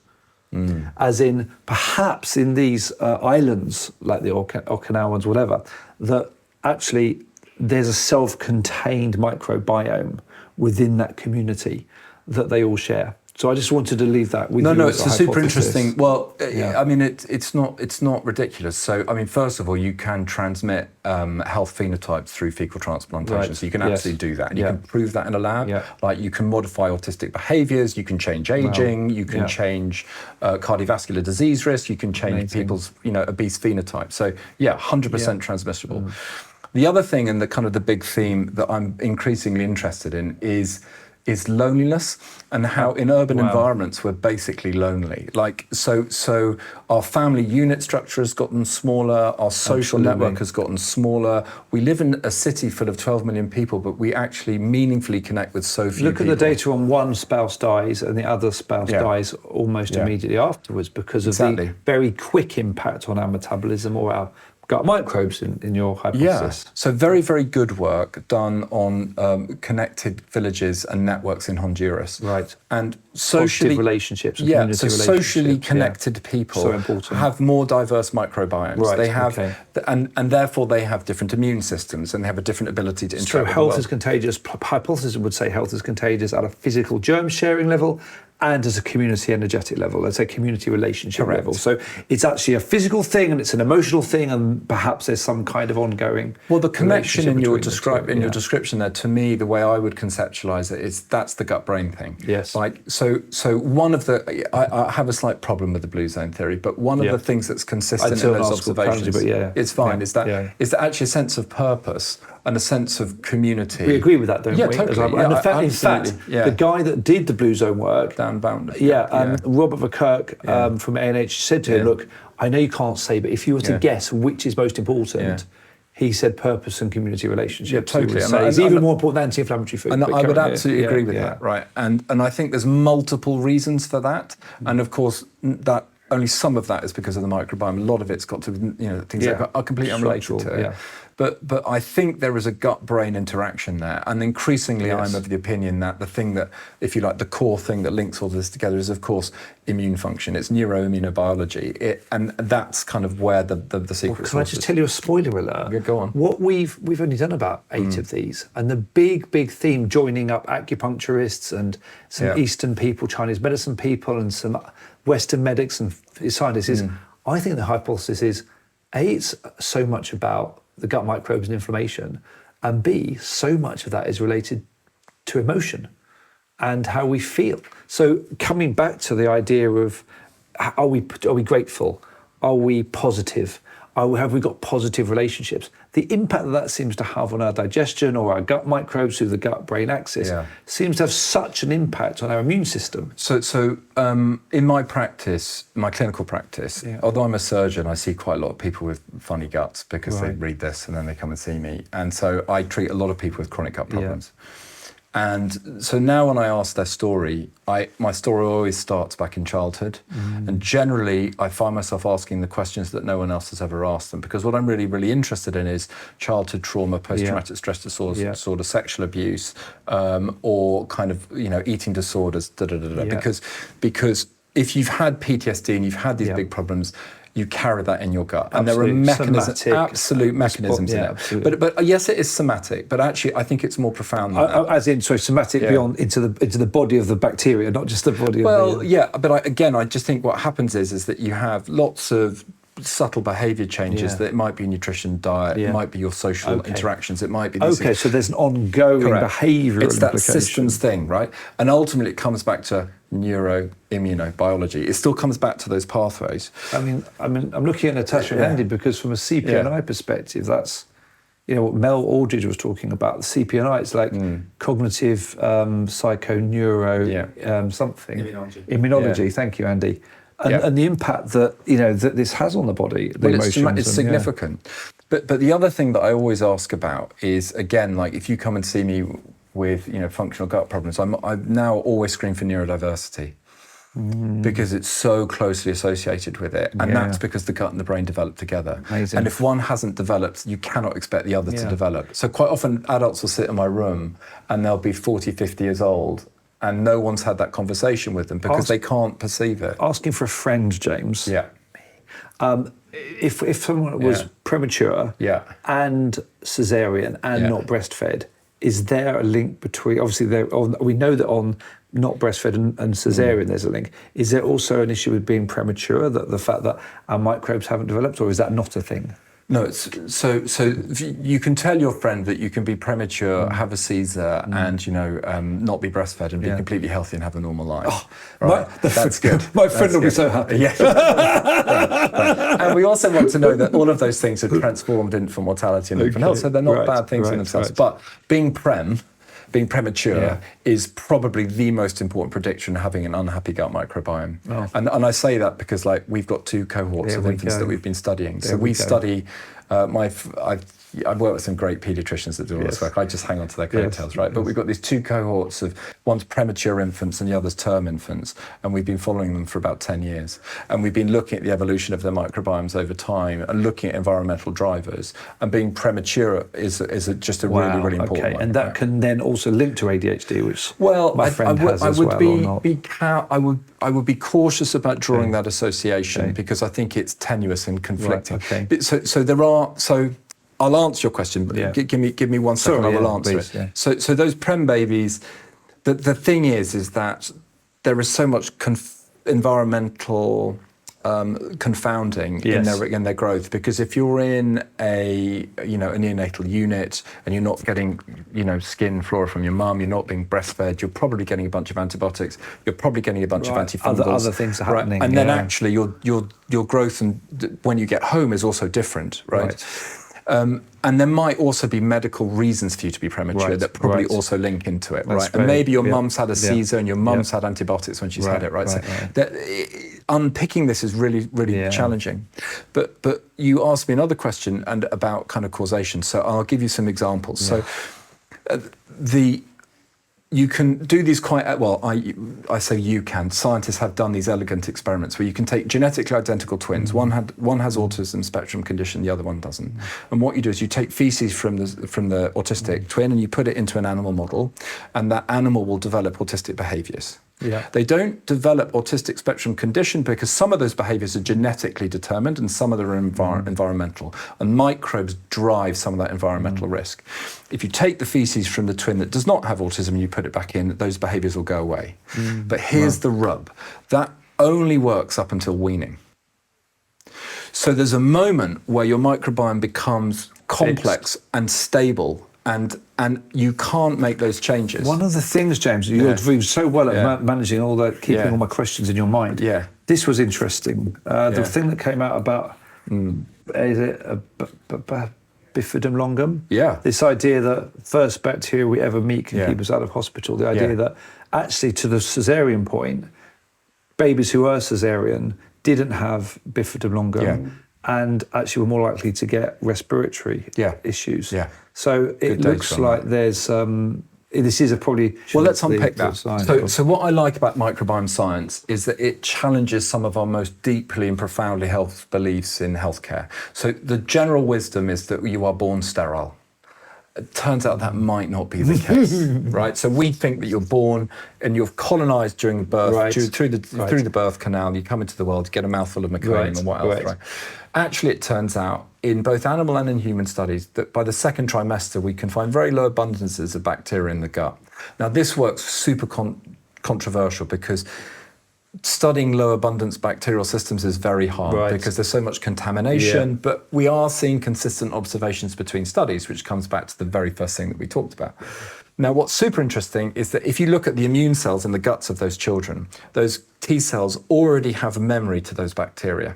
As in, perhaps in these islands, like the Okinawa ones, whatever, that actually there's a self-contained microbiome within that community that they all share. So I just wanted to leave that with you. No, as it's a super interesting. Well, Yeah. I mean, it's not ridiculous. So, I mean, first of all, you can transmit health phenotypes through fecal transplantation. Right. So you can Yes. absolutely do that, and you Yeah. can prove that in a lab. Yeah. Like you can modify autistic behaviours, you can change aging, you can change cardiovascular disease risk, you can change Amazing. people's obese phenotype. So yeah, 100% transmissible. The other thing, and the kind of the big theme that I'm increasingly interested in is loneliness, and how in urban environments we're basically lonely. Like so our family unit structure has gotten smaller, our social network has gotten smaller. We live in a city full of 12 million people, but we actually meaningfully connect with so few Look people. at the data on one spouse dies and the other spouse dies almost immediately afterwards because of the very quick impact on our metabolism or our gut microbes in your hypothesis. Yeah, so very, very good work done on connected villages and networks in Honduras. Right. And socially, Positive relationships and yeah, community so relationships. socially connected people So important. have more diverse microbiomes. Right, They have, okay. and therefore they have different immune systems, and they have a different ability to So interact with the health world. is contagious. Hypothesis would say health is contagious at a physical germ sharing level and as a community energetic level, let's say community relationship Correct. level. So it's actually a physical thing and it's an emotional thing, and perhaps there's some kind of ongoing. Well, the connection in your relationship between the two, your description there, to me, the way I would conceptualize it is that's the gut-brain thing. Yes. Like so one of the I have a slight problem with the blue zone theory, but one of the things that's consistent in those observations, it's fine, is that actually a sense of purpose and a sense of community. We agree with that, don't we? Totally. And in fact, the guy that did the blue zone work, Dan Bounder. Robert Verkerk from ANH said to him, look, I know you can't say, but if you were to guess which is most important, he said purpose and community relationships. Yeah, totally. It's even more important than anti-inflammatory food. And I would absolutely agree with that, right? And I think there's multiple reasons for that. And of course, that only some of that is because of the microbiome. A lot of it's got to, things that are completely unrelated to it. Yeah. But I think there is a gut-brain interaction there. And increasingly I'm of the opinion that the thing that, if you like, the core thing that links all this together is, of course, immune function. It's neuroimmunobiology. And that's kind of where the secret Can I just tell you a spoiler alert? Yeah, go on. What we've only done about 8 of these, and the big theme, joining up acupuncturists and some Eastern people, Chinese medicine people, and some Western medics and scientists is, I think the hypothesis is, A, it's so much about the gut microbes and inflammation, and B, so much of that is related to emotion and how we feel. So coming back to the idea of, are we grateful? Are we positive? Have we got positive relationships? The impact that seems to have on our digestion or our gut microbes through the gut-brain axis seems to have such an impact on our immune system. So in my practice, my clinical practice, although I'm a surgeon, I see quite a lot of people with funny guts because they read this and then they come and see me. And so I treat a lot of people with chronic gut problems. And so now when I ask their story, my story always starts back in childhood. And generally, I find myself asking the questions that no one else has ever asked them, because what I'm really, really interested in is childhood trauma, post-traumatic stress disorder, sexual abuse, or kind of, eating disorders, Because if you've had PTSD and you've had these big problems, you carry that in your gut, and there are mechanisms, absolute mechanisms in it. But yes, it is somatic. But actually, I think it's more profound than that. As in, somatic beyond into the body of the bacteria, not just the body. Well, but I just think what happens is that you have lots of subtle behaviour changes. Yeah. That it might be nutrition, diet, it might be your social interactions, it might be these Okay, so there's an ongoing behavioural It's that implication. systems thing, right? And ultimately it comes back to neuroimmunobiology. It still comes back to those pathways. I mean, I'm looking at Natasha and Andy because from a CPNI perspective, that's, you know, what Mel Aldridge was talking about. The CPNI, it's like cognitive, psychoneuro, something. Immunology. Thank you, Andy. And the impact that, you know, that this has on the body, the emotions. It's significant. But the other thing that I always ask about is, again, like if you come and see me with, you know, functional gut problems, I'm now always screen for neurodiversity. Because it's so closely associated with it. And that's because the gut and the brain develop together. Amazing. And if one hasn't developed, you cannot expect the other to develop. So quite often adults will sit in my room and they'll be 40, 50 years old and no one's had that conversation with them because they can't perceive it. Asking for a friend, James. Yeah. If someone was premature and cesarean and not breastfed, is there a link between, obviously we know that on not breastfed and cesarean there's a link. Is there also an issue with being premature, that the fact that our microbes haven't developed, or is that not a thing? No, so you can tell your friend that you can be premature, have a Caesar, and not be breastfed and be completely healthy and have a normal life. Oh, right, that's good. My friend will be so happy. Yeah. Right. And we also want to know that all of those things have transformed infant mortality and infant health, so they're not bad things in themselves. But being premature is probably the most important predictor in having an unhappy gut microbiome. Oh. And I say that because we've got 2 cohorts of infants that we've been studying. So we study, I've worked with some great paediatricians that do all this work. I just hang on to their coattails, right? But we've got these 2 cohorts of, one's premature infants and the other's term infants. And we've been following them for about 10 years. And we've been looking at the evolution of their microbiomes over time and looking at environmental drivers. And being premature is just a really, really important one. And that can then also link to ADHD, which my friend has as well, or not. I would be cautious about drawing that association because I think it's tenuous and conflicting. Right, so I'll answer your question, but give me 1 second. I will answer it. So those prem babies, the thing is that there is so much environmental confounding in their growth, because if you're in a neonatal unit and you're not getting skin flora from your mum, you're not being breastfed, you're probably getting a bunch of antibiotics, you're probably getting a bunch of antifungals. Other things are happening, and then actually your growth and when you get home is also different, right? And there might also be medical reasons for you to be premature that probably also link into it, right? And maybe your mum's had a Caesar and your mum's had antibiotics when she's had it, right? So unpicking this is really, really challenging. But you asked me another question about kind of causation. So I'll give you some examples. So you can do these quite well. I say you can. Scientists have done these elegant experiments where you can take genetically identical twins. One has autism spectrum condition, the other one doesn't. And what you do is you take feces from the autistic twin and you put it into an animal model, and that animal will develop autistic behaviours. Yeah. They don't develop autistic spectrum condition because some of those behaviours are genetically determined and some of them are environmental. And microbes drive some of that environmental risk. If you take the feces from the twin that does not have autism and you put it back in, those behaviours will go away. But here's the rub. That only works up until weaning. So there's a moment where your microbiome becomes complex and stable, and you can't make those changes. One of the things, James, you're doing so well at managing all that, keeping all my questions in your mind. Yeah. This was interesting. The thing that came out about, is it bifidum longum? Yeah. This idea that first bacteria we ever meet can keep us out of hospital. The idea that actually to the caesarean point, babies who are caesarean didn't have bifidum longum and actually were more likely to get respiratory issues. Yeah. So it looks like there's this is probably... Well, let's unpick that. So what I like about microbiome science is that it challenges some of our most deeply and profoundly health beliefs in healthcare. So the general wisdom is that you are born sterile. It turns out that might not be the case, right? So we think that you're born and you're colonised during birth, through the birth canal, you come into the world, you get a mouthful of meconium and what else, right? Actually, it turns out in both animal and in human studies that by the second trimester, we can find very low abundances of bacteria in the gut. Now, this work's super controversial because studying low abundance bacterial systems is very hard Right. because there's so much contamination, Yeah. but we are seeing consistent observations between studies, which comes back to the very first thing that we talked about. Now, what's super interesting is that if you look at the immune cells in the guts of those children, those T cells already have memory to those bacteria,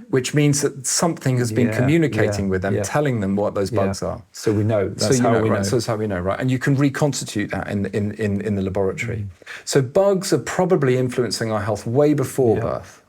which means that something has been communicating with them, telling them what those bugs are. So we know. That's So how we right? know. So that's how we know, right? And you can reconstitute that in the laboratory. So bugs are probably influencing our health way before birth.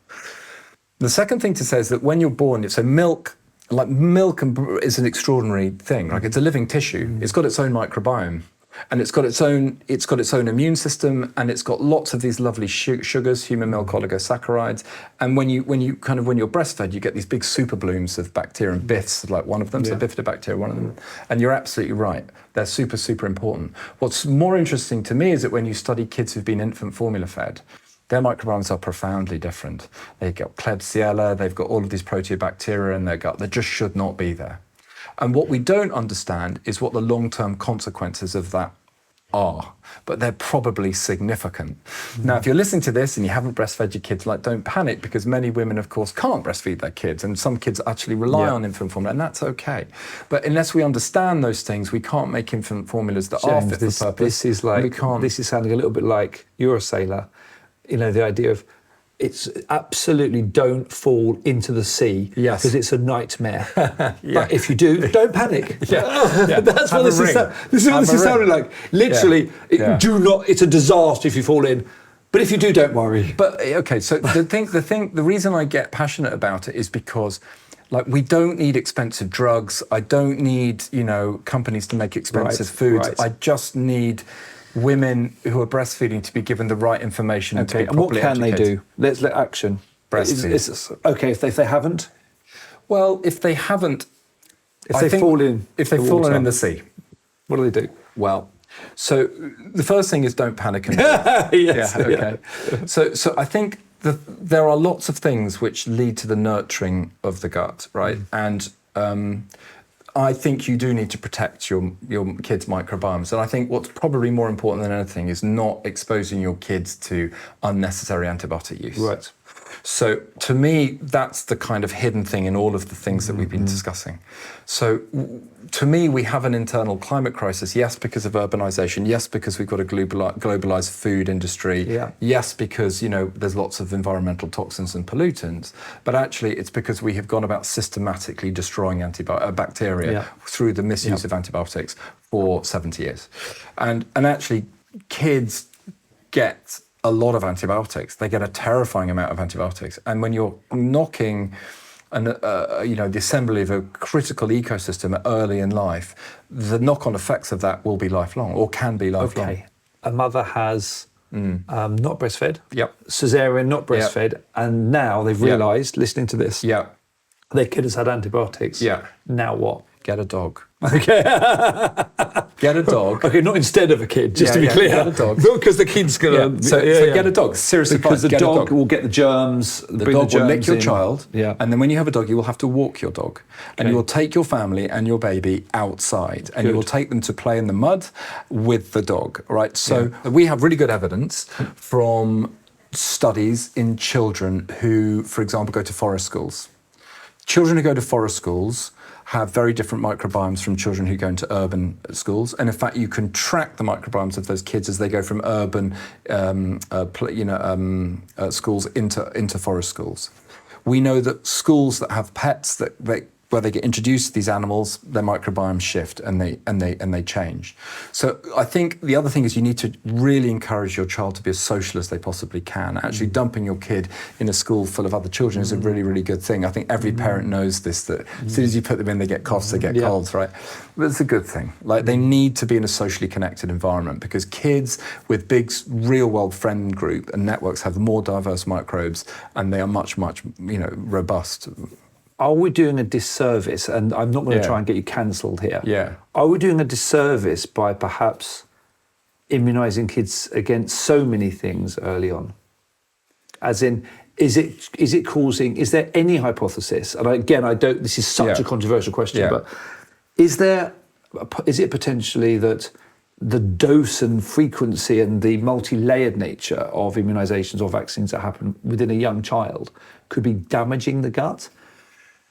The second thing to say is that when you're born, so milk is an extraordinary thing. Like, it's a living tissue. It's got its own microbiome. And it's got its own immune system, and it's got lots of these lovely sugars, human milk oligosaccharides. And when you're breastfed, you get these big super blooms of bacteria, and BIFs, like one of them, so bifidobacteria, one of them. And you're absolutely right. They're super, super important. What's more interesting to me is that when you study kids who've been infant formula fed, their microbiomes are profoundly different. They've got Klebsiella, they've got all of these proteobacteria in their gut that just should not be there. And what we don't understand is what the long-term consequences of that are, but they're probably significant. Now, if you're listening to this and you haven't breastfed your kids, don't panic, because many women, of course, can't breastfeed their kids, and some kids actually rely on infant formula, and that's okay. But unless we understand those things, we can't make infant formulas that are fit for purpose. This is sounding a little bit like you're a sailor. The idea of, it's absolutely don't fall into the sea, because it's a nightmare. But if you do, don't panic. That's what this is. This is what this is sounding like. Literally, do not. It's a disaster if you fall in. But if you do, don't worry. But okay, so the reason I get passionate about it is because, we don't need expensive drugs. I don't need companies to make expensive foods. I just need women who are breastfeeding to be given the right information and to be properly educated. And what can they do? Let's let action. Breastfeed. Okay, if they haven't? Well, if they haven't... If they've fallen in the sea. What do they do? Well, so the first thing is don't panic. And okay. So I think there are lots of things which lead to the nurturing of the gut, right? And I think you do need to protect your kids' microbiomes. And I think what's probably more important than anything is not exposing your kids to unnecessary antibiotic use. Right. So to me, that's the kind of hidden thing in all of the things that we've been discussing. So to me, we have an internal climate crisis, yes, because of urbanization, yes, because we've got a globalized food industry, yes, because, there's lots of environmental toxins and pollutants, but actually it's because we have gone about systematically destroying bacteria through the misuse of antibiotics for 70 years. And actually, kids get a lot of antibiotics. They get a terrifying amount of antibiotics. And when you're knocking the assembly of a critical ecosystem early in life, the knock-on effects of that will be lifelong, or can be lifelong. Okay. A mother has not breastfed, cesarean, not breastfed, and now they've realised, listening to this, their kid has had antibiotics. Now what? Get a dog. Okay. Get a dog. Okay, not instead of a kid, just to be clear. Get a dog. Not because the kid's going to... So get a dog. Seriously, because the dog will get the germs, the dog will lick your child, and then when you have a dog, you will have to walk your dog. And you will take your family and your baby outside, and you will take them to play in the mud with the dog, right? So we have really good evidence from studies in children who, for example, go to forest schools. Children who go to forest schools have very different microbiomes from children who go into urban schools. And in fact, you can track the microbiomes of those kids as they go from urban schools into forest schools. We know that schools that have pets where they get introduced to these animals, their microbiomes shift and they change. So I think the other thing is you need to really encourage your child to be as social as they possibly can. Actually dumping your kid in a school full of other children is a really, really good thing. I think every parent knows this, that as soon as you put them in, they get coughs, they get colds, right? But it's a good thing. They need to be in a socially connected environment, because kids with big real world friend group and networks have more diverse microbes, and they are much, much, robust. Are we doing a disservice, and I'm not going to try and get you cancelled here, are we doing a disservice by perhaps immunising kids against so many things early on? As in, is there any hypothesis, and again, this is such a controversial question, but is it potentially that the dose and frequency and the multi-layered nature of immunizations or vaccines that happen within a young child could be damaging the gut.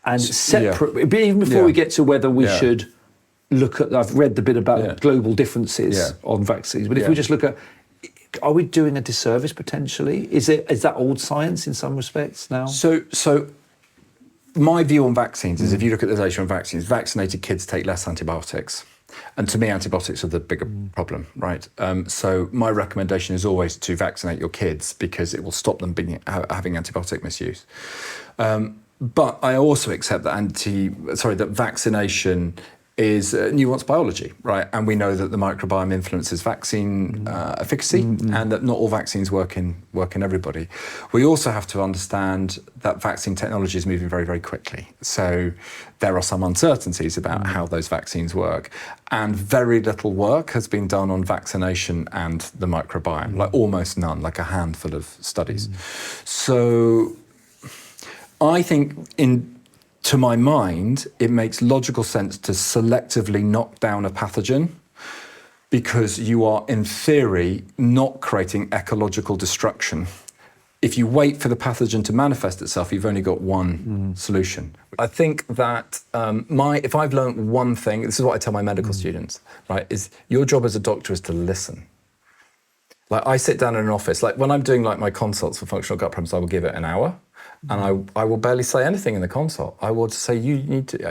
And separate, even before we get to whether we should look at, I've read the bit about global differences on vaccines, but if we just look at, are we doing a disservice potentially? Is that old science in some respects now? So my view on vaccines is, if you look at the data on vaccines, vaccinated kids take less antibiotics. And to me, antibiotics are the bigger problem, right? So my recommendation is always to vaccinate your kids, because it will stop them having antibiotic misuse. But I also accept that vaccination is nuanced biology, right? And we know that the microbiome influences vaccine efficacy, and that not all vaccines work in everybody. We also have to understand that vaccine technology is moving very, very quickly. So there are some uncertainties about how those vaccines work, and very little work has been done on vaccination and the microbiome, like almost none, like a handful of studies. So I think, to my mind, it makes logical sense to selectively knock down a pathogen, because you are, in theory, not creating ecological destruction. If you wait for the pathogen to manifest itself, you've only got one solution. I think that if I've learned one thing, this is what I tell my medical students, right, is your job as a doctor is to listen. Like, I sit down in an office, like when I'm doing like my consults for functional gut problems, I will give it an hour. And I will barely say anything in the consult. I will just say,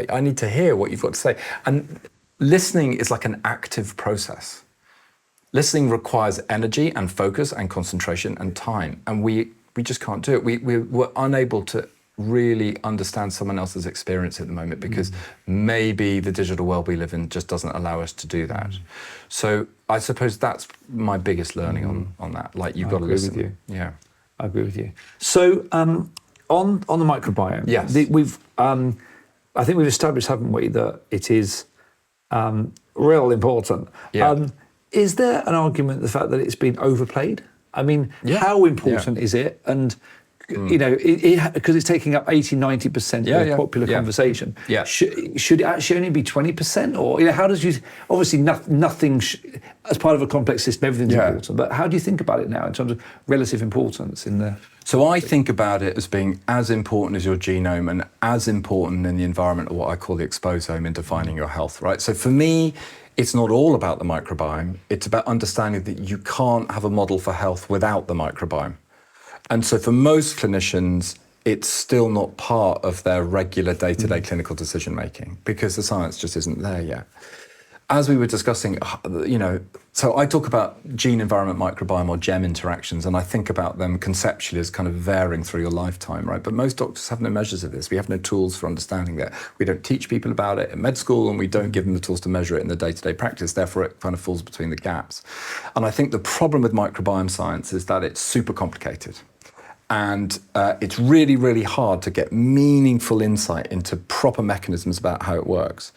I need to hear what you've got to say. And listening is like an active process. Listening requires energy and focus and concentration and time. And we just can't do it. We're unable to really understand someone else's experience at the moment, because maybe the digital world we live in just doesn't allow us to do that. So I suppose that's my biggest learning on that. Like, you've got to listen. With you. Yeah. I agree with you. So on the microbiome, yes, I think we've established, haven't we, that it is real important. Yeah. Is there an argument the fact that it's been overplayed? I mean, how important is it? And you know, because it's taking up 80-90% of the popular conversation. Yeah. Should it actually only be 20%? Or, you know, how does you, obviously nothing, as part of a complex system, everything's important, but how do you think about it now in terms of relative importance in the... So I think about it as being as important as your genome, and as important in the environment, or what I call the exposome, in defining your health, right? So for me, it's not all about the microbiome. It's about understanding that you can't have a model for health without the microbiome. And so for most clinicians, it's still not part of their regular day-to-day clinical decision-making, because the science just isn't there yet. As we were discussing, you know, so I talk about gene-environment microbiome, or GEM interactions, and I think about them conceptually as kind of varying through your lifetime, right? But most doctors have no measures of this. We have no tools for understanding that. We don't teach people about it in med school, and we don't give them the tools to measure it in the day-to-day practice. Therefore, it kind of falls between the gaps. And I think the problem with microbiome science is that it's super complicated. And it's really, really hard to get meaningful insight into proper mechanisms about how it works.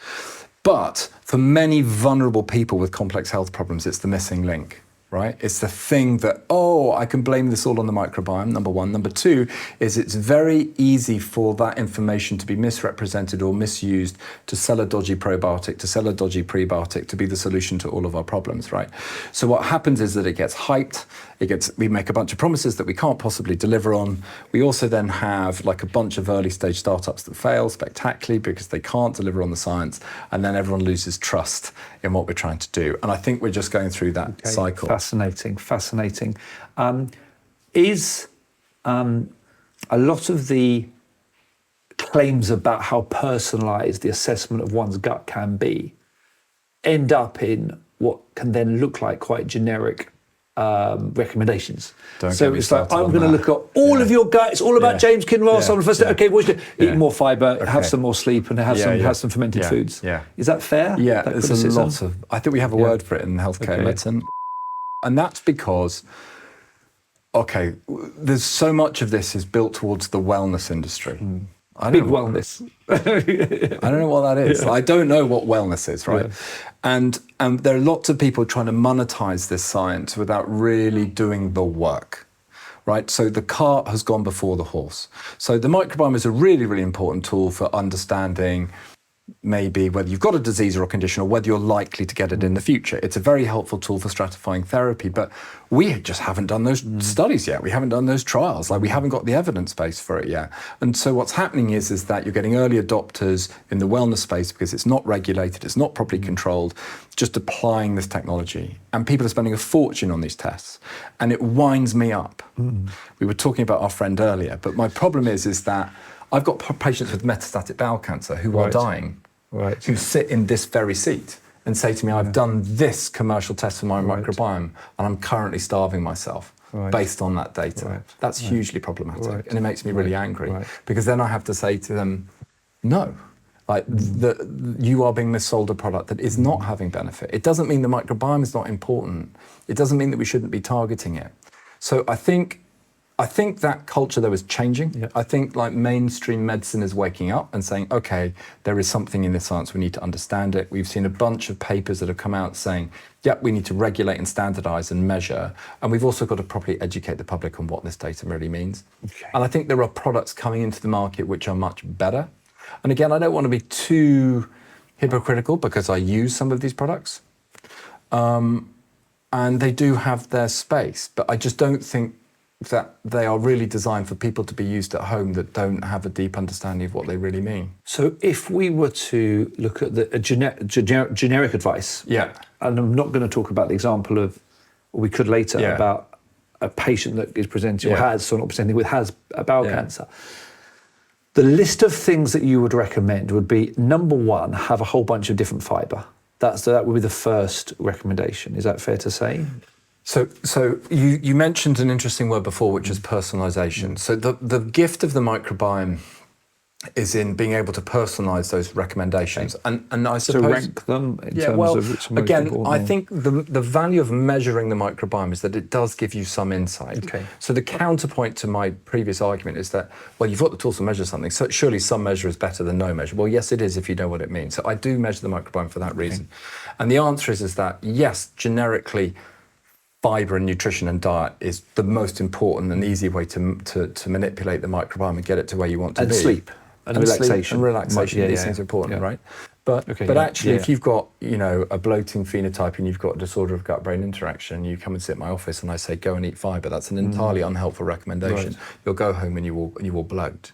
But for many vulnerable people with complex health problems, it's the missing link, right? It's the thing that, I can blame this all on the microbiome, number one. Number two is it's very easy for that information to be misrepresented or misused to sell a dodgy probiotic, to sell a dodgy prebiotic, to be the solution to all of our problems, right? So what happens is that it gets hyped, we make a bunch of promises that we can't possibly deliver on. We also then have like a bunch of early stage startups that fail spectacularly because they can't deliver on the science, and then everyone loses trust in what we're trying to do. And I think we're just going through that cycle. Fascinating. Is a lot of the claims about how personalised the assessment of one's gut can be end up in what can then look like quite generic recommendations? So it's like, I'm going to look at all of your gut. It's all about James Kinross on the first day. Okay, eat more fibre, have some more sleep, and have some fermented foods. Yeah. Is that fair? Yeah, there's a lot of... I think we have a word for it in healthcare medicine. And that's because, there's so much of this is built towards the wellness industry. Big wellness. I don't know what that is. I don't know what wellness is, right? And there are lots of people trying to monetize this science without really doing the work, right? So the cart has gone before the horse. So the microbiome is a really, really important tool for understanding maybe whether you've got a disease or a condition or whether you're likely to get it in the future. It's a very helpful tool for stratifying therapy, but we just haven't done those studies yet. We haven't done those trials. Like, we haven't got the evidence base for it yet. And so what's happening is that you're getting early adopters in the wellness space because it's not regulated, it's not properly controlled, just applying this technology. And people are spending a fortune on these tests, and it winds me up. We were talking about our friend earlier, but my problem is that I've got patients with metastatic bowel cancer who are dying, who sit in this very seat and say to me, I've done this commercial test for my microbiome, and I'm currently starving myself based on that data. That's hugely problematic, and it makes me really angry, because then I have to say to them, no, like you are being missold a product that is not having benefit. It doesn't mean the microbiome is not important. It doesn't mean that we shouldn't be targeting it. So I think that culture though is changing. I think like mainstream medicine is waking up and saying, okay, there is something in this science, we need to understand it. We've seen a bunch of papers that have come out saying, yep, we need to regulate and standardize and measure. And we've also got to properly educate the public on what this data really means. And I think there are products coming into the market which are much better. And again, I don't want to be too hypocritical because I use some of these products. And they do have their space, but I just don't think that they are really designed for people to be used at home that don't have a deep understanding of what they really mean. So if we were to look at the generic advice, and I'm not going to talk about the example of, or we could later, about a patient that is presenting or has, or not presenting with, has a bowel cancer. The list of things that you would recommend would be, number one, have a whole bunch of different fibre. That would be the first recommendation. Is that fair to say? So you mentioned an interesting word before, which is personalisation. So the gift of the microbiome is in being able to personalise those recommendations, and I suppose to rank them in terms of which again, I think the value of measuring the microbiome is that it does give you some insight. So the counterpoint to my previous argument is that, well, you've got the tools to measure something, so surely some measure is better than no measure. Well, yes, it is if you know what it means. So I do measure the microbiome for that reason, and the answer is that yes, generically, fibre and nutrition and diet is the most important and easy way to manipulate the microbiome and get it to where you want to be. Sleep. And relaxation. Sleep and relaxation. These things are important, right? But actually, if you've got, a bloating phenotype and you've got a disorder of gut-brain interaction, you come and sit in my office and I say, go and eat fibre. That's an entirely unhelpful recommendation. You'll go home and you will bloat.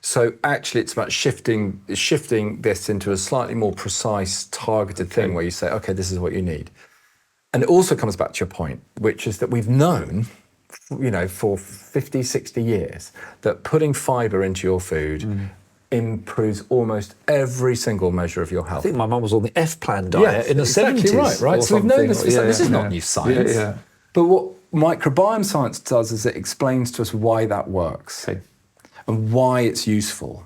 So actually, it's about shifting this into a slightly more precise, targeted thing where you say, okay, this is what you need. And it also comes back to your point, which is that we've known, for 50, 60 years, that putting fibre into your food improves almost every single measure of your health. I think my mum was on the F-plan diet in the 70s. Right. So we've known this. This is not new science. But what microbiome science does is it explains to us why that works and why it's useful.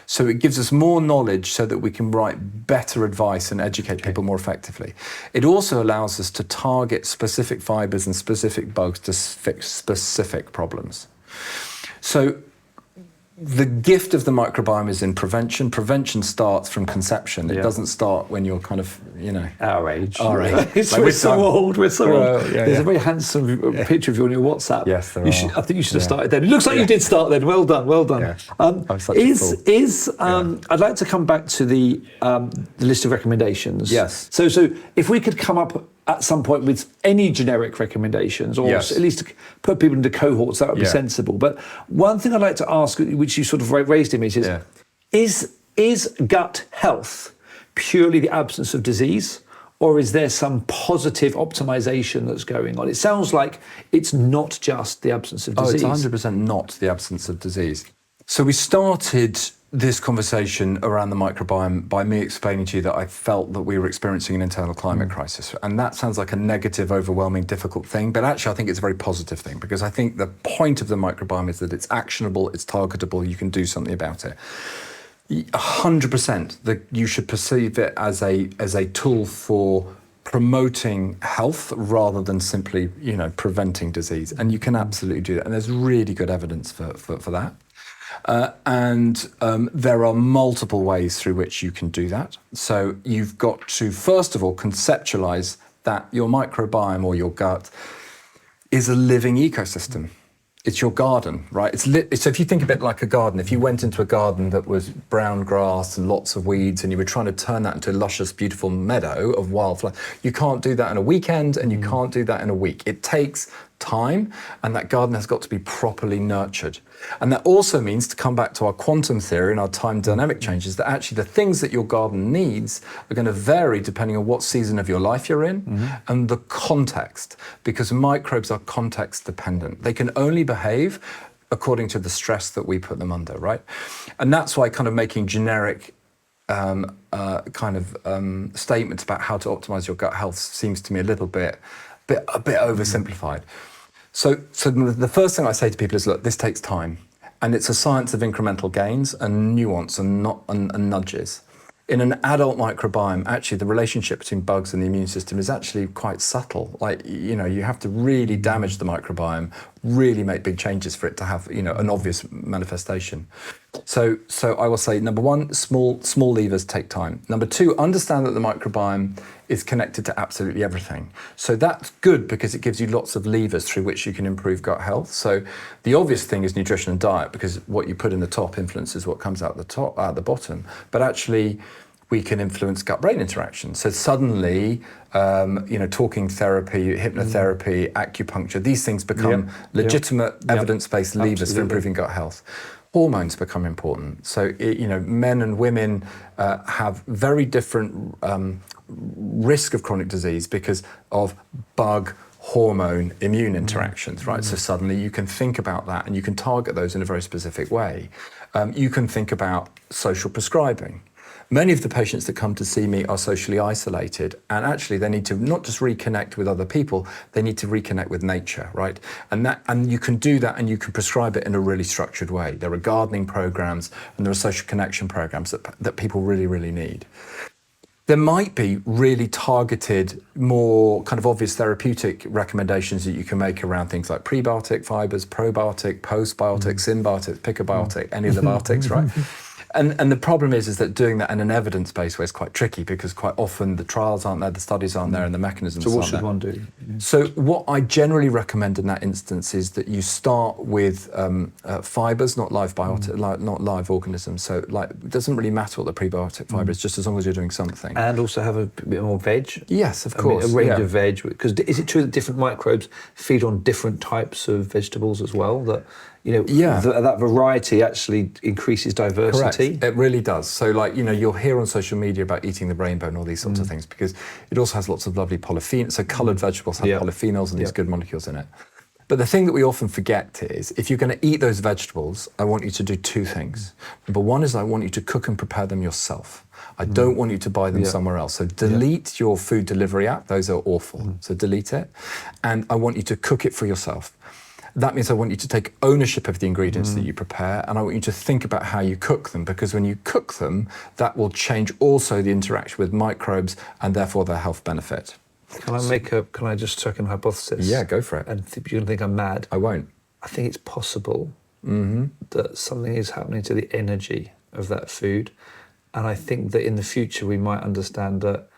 So it gives us more knowledge so that we can write better advice and educate people more effectively. It also allows us to target specific fibres and specific bugs to fix specific problems. So the gift of the microbiome is in prevention. Prevention starts from conception. It doesn't start when you're kind of, our age. We're so old. There's a very handsome picture of you on your WhatsApp. Yes, there are. I think you should have started then. It looks like you did start then. Well done. Yeah. I'm such a fool. I'd like to come back to the list of recommendations. Yes. So if we could come up at some point with any generic recommendations, or at least put people into cohorts, that would be sensible. But one thing I'd like to ask, which you sort of raised in me, is gut health purely the absence of disease, or is there some positive optimization that's going on? It sounds like it's not just the absence of disease. It's 100% not the absence of disease. So we started this conversation around the microbiome by me explaining to you that I felt that we were experiencing an internal climate crisis. And that sounds like a negative, overwhelming, difficult thing, but actually I think it's a very positive thing, because I think the point of the microbiome is that it's actionable, it's targetable, you can do something about it. 100% that you should perceive it as a tool for promoting health rather than simply, preventing disease. And you can absolutely do that. And there's really good evidence for that. And there are multiple ways through which you can do that. So you've got to, first of all, conceptualize that your microbiome or your gut is a living ecosystem. It's your garden, right? So if you think of it like a garden, if you went into a garden that was brown grass and lots of weeds and you were trying to turn that into a luscious, beautiful meadow of wildflower, you can't do that in a weekend and you can't do that in a week. It takes time, and that garden has got to be properly nurtured. And that also means, to come back to our quantum theory and our time dynamic changes, that actually the things that your garden needs are going to vary depending on what season of your life you're in and the context, because microbes are context dependent. They can only behave according to the stress that we put them under, right? And that's why kind of making generic statements about how to optimize your gut health seems to me a bit oversimplified. So the first thing I say to people is, look, this takes time, and it's a science of incremental gains and nuance and nudges. In an adult microbiome, actually, the relationship between bugs and the immune system is actually quite subtle. Like, you have to really damage the microbiome, really make big changes for it to have, an obvious manifestation. So I will say, number one, small levers take time. Number two, understand that the microbiome is connected to absolutely everything. So that's good because it gives you lots of levers through which you can improve gut health. So the obvious thing is nutrition and diet, because what you put in the top influences what comes out the bottom. But actually, we can influence gut-brain interaction. So suddenly, talking therapy, hypnotherapy, acupuncture, these things become legitimate evidence-based levers for improving gut health. Hormones become important. So, men and women have very different risk of chronic disease because of bug, hormone, immune interactions, right? So suddenly you can think about that and you can target those in a very specific way. You can think about social prescribing. Many of the patients that come to see me are socially isolated, and actually they need to not just reconnect with other people, they need to reconnect with nature, right? And you can do that, and you can prescribe it in a really structured way. There are gardening programs and there are social connection programs that people really, really need. There might be really targeted, more kind of obvious therapeutic recommendations that you can make around things like prebiotic fibers, probiotic, postbiotic, symbiotic, picobiotic, any of the biotics, right? And the problem is that doing that in an evidence-based way is quite tricky, because quite often the trials aren't there, the studies aren't there, and the mechanisms aren't there. So what should one do? So what I generally recommend in that instance is that you start with fibers, not live not live organisms. So it doesn't really matter what the prebiotic fiber is, just as long as you're doing something. And also have a bit more veg? Yes, of course. A range of veg. Because is it true that different microbes feed on different types of vegetables as well? That that variety actually increases diversity. Correct. It really does. So you'll hear on social media about eating the rainbow and all these sorts of things, because it also has lots of lovely polyphenols. So coloured vegetables have polyphenols and these good molecules in it. But the thing that we often forget is, if you're going to eat those vegetables, I want you to do two things. Number one is I want you to cook and prepare them yourself. I don't want you to buy them somewhere else. So delete your food delivery app. Those are awful. So delete it. And I want you to cook it for yourself. That means I want you to take ownership of the ingredients that you prepare, and I want you to think about how you cook them, because when you cook them, that will change also the interaction with microbes and therefore their health benefit. Can I just check an hypothesis? Yeah, go for it. And you're going to think I'm mad. I won't. I think it's possible that something is happening to the energy of that food. And I think that in the future we might understand that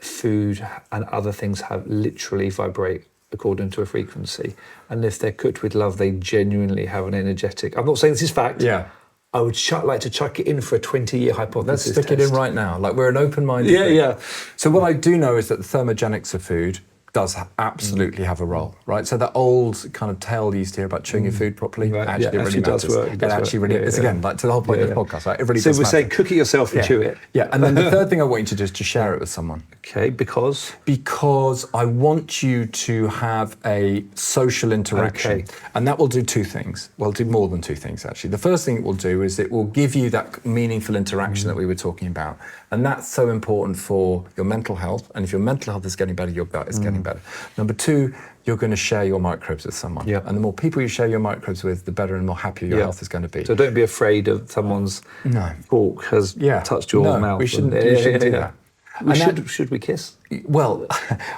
food and other things have literally vibrate according to a frequency. And if they're cooked with love, they genuinely have an energetic... I'm not saying this is fact. Yeah. I would like to chuck it in for a 20-year hypothesis. Let's stick it in right now. We're an open-minded thing. Yeah. So what I do know is that the thermogenics of food does absolutely have a role, right? So that old kind of tale you used to hear about chewing your food properly, actually it really matters. It actually really, it's again, to the whole point of the podcast, right? It really does matter. So we're saying cook it yourself and chew it. Yeah, and then the third thing I want you to do is to share it with someone. Okay, because? Because I want you to have a social interaction. Okay. And that will do two things. Well, do more than two things, actually. The first thing it will do is it will give you that meaningful interaction that we were talking about. And that's so important for your mental health. And if your mental health is getting better, your gut is getting better. Number two, you're going to share your microbes with someone. Yeah. And the more people you share your microbes with, the better and more happier your health is going to be. So don't be afraid of someone's fork has touched your mouth. We shouldn't do that. Should we kiss? Well,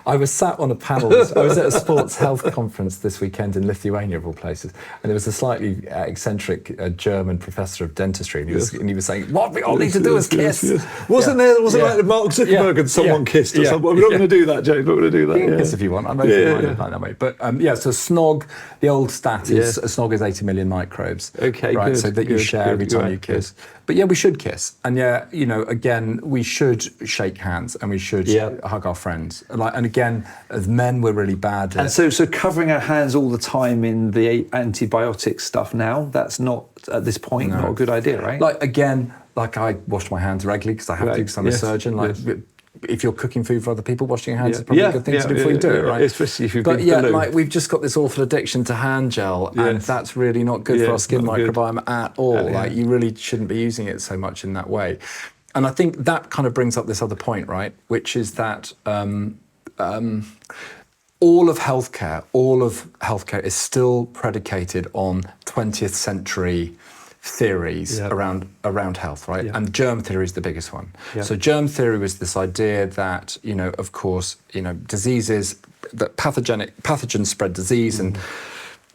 I was sat on a panel. I was at a sports health conference this weekend in Lithuania, of all places, and there was a slightly eccentric German professor of dentistry, and he was saying, "What we all need to do is kiss." Wasn't like Mark Zuckerberg and someone kissed or something? We're not going to do that, James. We're not going to do that. You can kiss if you want. I'm open-minded like that way. But so SNOG, the old stat is SNOG is 80 million microbes. Okay, right, good, so that you share every time you kiss. But yeah, we should kiss, and again, we should shake hands, and we should hug our friends. And again, as men, we're really bad. And so covering our hands all the time in the antibiotic stuff now, that's not at this point not a good idea, right? I wash my hands regularly because I have to, because I'm a surgeon. If you're cooking food for other people, washing your hands is probably a good thing to do before you do it, right? Especially if you've been we've just got this awful addiction to hand gel, and that's really not good for our skin microbiome at all. You really shouldn't be using it so much in that way. And I think that kind of brings up this other point, right? Which is that all of healthcare is still predicated on 20th century theories around health, right? And germ theory is the biggest one. So germ theory was this idea that, of course, diseases, that pathogens spread disease, and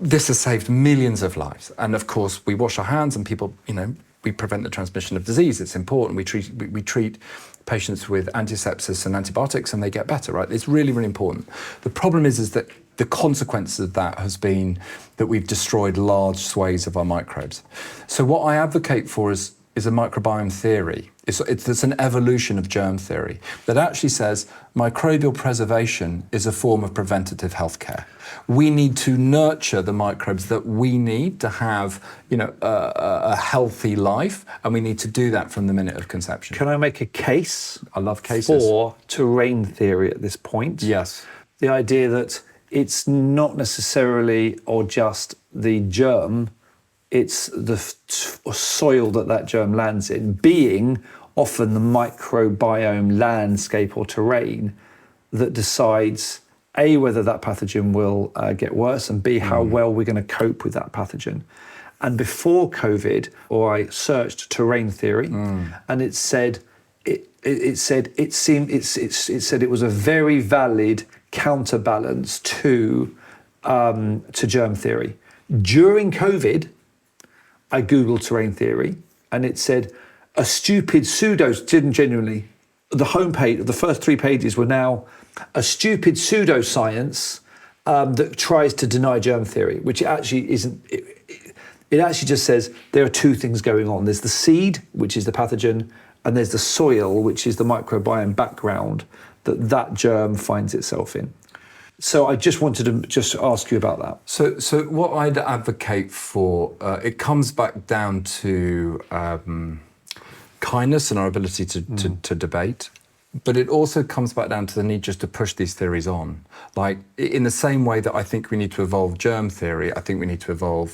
this has saved millions of lives. And of course, we wash our hands, and people, we prevent the transmission of disease. It's important. We treat patients with antisepsis and antibiotics, and they get better, right? It's really, really important. The problem is that the consequences of that has been that we've destroyed large swathes of our microbes. So what I advocate for is a microbiome theory. It's an evolution of germ theory that actually says microbial preservation is a form of preventative healthcare. We need to nurture the microbes that we need to have, a healthy life, and we need to do that from the minute of conception. Can I make a case? I love cases. For terrain theory at this point? Yes. The idea that it's not necessarily or just the germ, it's the soil that germ lands in, being often the microbiome landscape or terrain that decides A, whether that pathogen will get worse, and B, how well we're going to cope with that pathogen. And before COVID, I searched terrain theory, and it said it was a very valid counterbalance to germ theory. During COVID, I Googled terrain theory, and it said a stupid didn't genuinely. The homepage, the first 3 pages were now a stupid pseudoscience that tries to deny germ theory, which actually isn't. It actually just says there are 2 things going on. There's the seed, which is the pathogen, and there's the soil, which is the microbiome background that germ finds itself in. So I just wanted to ask you about that. So what I'd advocate for, it comes back down to kindness and our ability to debate, but it also comes back down to the need just to push these theories on. Like, in the same way that I think we need to evolve germ theory, I think we need to evolve,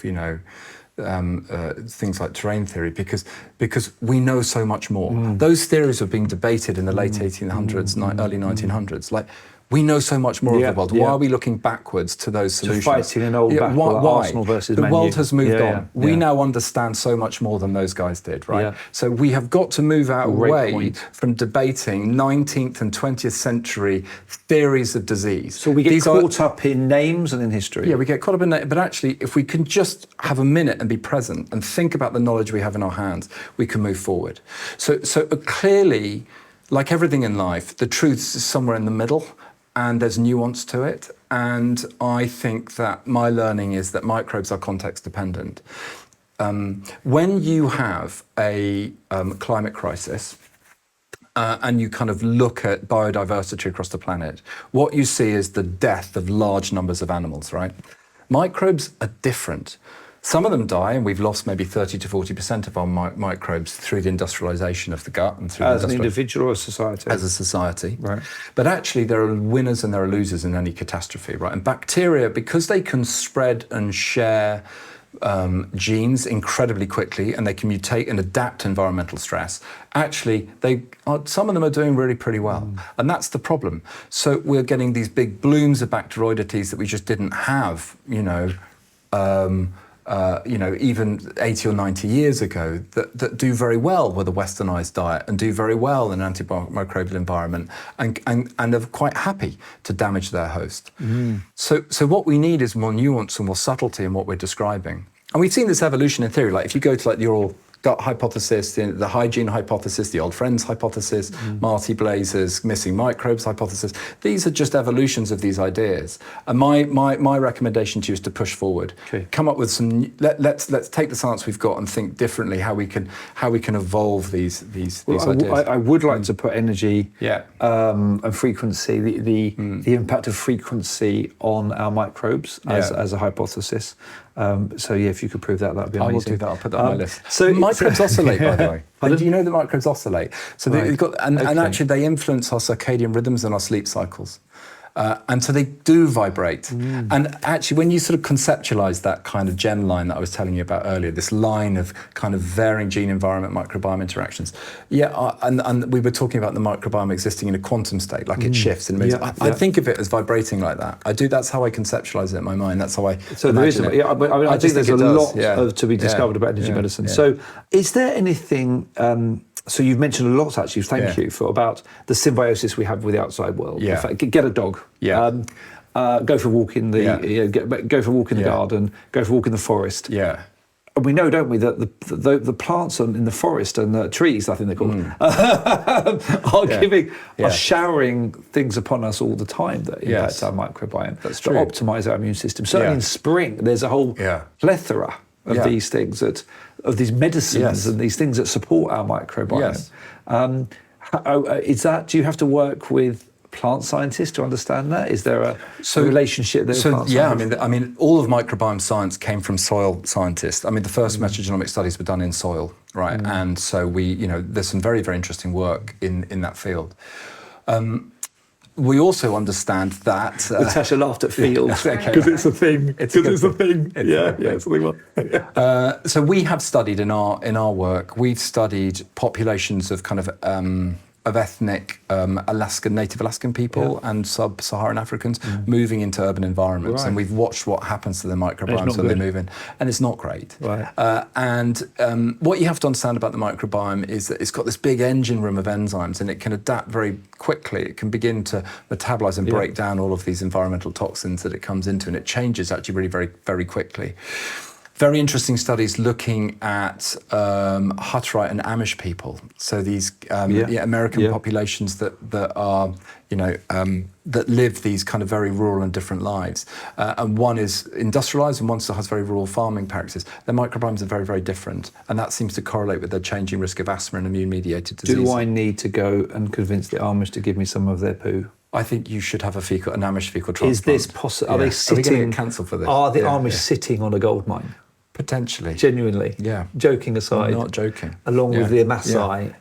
things like terrain theory, because we know so much more. Those theories were being debated in the late 1800s, early 1900s. Like, we know so much more of the world. Why are we looking backwards to those solutions? Fighting an old battle, like Arsenal versus Man U. The world has moved on. We now understand so much more than those guys did, right? Yeah. So we have got to move our way from debating 19th and 20th century theories of disease. So we get caught up in names and in history. Yeah, we get caught up in that. But actually, if we can just have a minute and be present and think about the knowledge we have in our hands, we can move forward. So clearly, like everything in life, the truth is somewhere in the middle, and there's nuance to it. And I think that my learning is that microbes are context dependent. When you have a climate crisis, and you kind of look at biodiversity across the planet, what you see is the death of large numbers of animals, right? Microbes are different. Some of them die, and we've lost maybe 30 to 40% of our microbes through the industrialization of the gut and through as an individual or a society. As a society, right? But actually, there are winners and there are losers in any catastrophe, right? And bacteria, because they can spread and share genes incredibly quickly, and they can mutate and adapt to environmental stress. Actually, some of them are doing really pretty well, and that's the problem. So we're getting these big blooms of bacteroidetes that we just didn't have, even 80 or 90 years ago that do very well with a westernized diet and do very well in an antimicrobial environment and are quite happy to damage their host. So what we need is more nuance and more subtlety in what we're describing. And we've seen this evolution in theory. Like if you go to like the oral gut hypothesis, the hygiene hypothesis, the old friends hypothesis, Marty Blazer's missing microbes hypothesis. These are just evolutions of these ideas. And my recommendation to you is to push forward. Okay. Come up with some. Let's take the science we've got and think differently how we can evolve these ideas. I would like to put energy Yeah. and frequency, the impact of frequency on our microbes as a hypothesis. If you could prove that, that'd be amazing. I will do that. I'll put that on my list. So microbes oscillate, by the way. Pardon? Do you know that microbes oscillate? So they've got, and Okay. actually they influence our circadian rhythms and our sleep cycles. And so they do vibrate. And actually, when you sort of conceptualize that kind of gem line that I was telling you about earlier, this line of kind of varying gene environment microbiome interactions, and we were talking about the microbiome existing in a quantum state, like it shifts and moves. I think of it as vibrating like that. I do. That's how I conceptualize it in my mind. That's how I. So there is, imagine it. I think there's a lot to be discovered about energy Yeah. medicine. Yeah. So, is there anything? So you've mentioned a lot, actually. Thank you about the symbiosis we have with the outside world. Yeah. In fact, get a dog. Yeah. Go for a walk in the go for a walk in the Yeah. garden. Go for a walk in the forest. Yeah. And we know, don't we, that the plants in the forest and the trees, I think they're called, are showering things upon us all the time that impact our microbiome. That's to true. optimise our immune system. Certainly in spring, there's a whole plethora of these things of these medicines and these things that support our microbiome. Yes. Do you have to work with plant scientists to understand that? Is there a relationship there? I mean, all of microbiome science came from soil scientists. I mean, the first metagenomic studies were done in soil, right? And so there's some very, very interesting work in that field. We also understand that... Natasha laughed at fields because it's a thing. It's a thing. It's a thing. So we have studied in our work, we've studied populations of kind of ethnic Native Alaskan people and sub-Saharan Africans moving into urban environments. And we've watched what happens to their microbiomes when they move in. And it's not great. Right. And what you have to understand about the microbiome is that it's got this big engine room of enzymes and it can adapt very quickly. It can begin to metabolize and break down all of these environmental toxins that it comes into, and it changes actually really very, very quickly. Very interesting studies looking at Hutterite and Amish people. So these American populations that are, that live these kind of very rural and different lives. And one is industrialized and one still has very rural farming practices. Their microbiomes are very, very different. And that seems to correlate with their changing risk of asthma and immune-mediated disease. Do I need to go and convince the Amish to give me some of their poo? I think you should have an Amish fecal transplant. Is this possible? Are they sitting? Are we going to get cancelled for this? Are the Amish sitting on a gold mine? Potentially. Genuinely? Yeah. Joking aside. I'm not joking. Along with the Maasai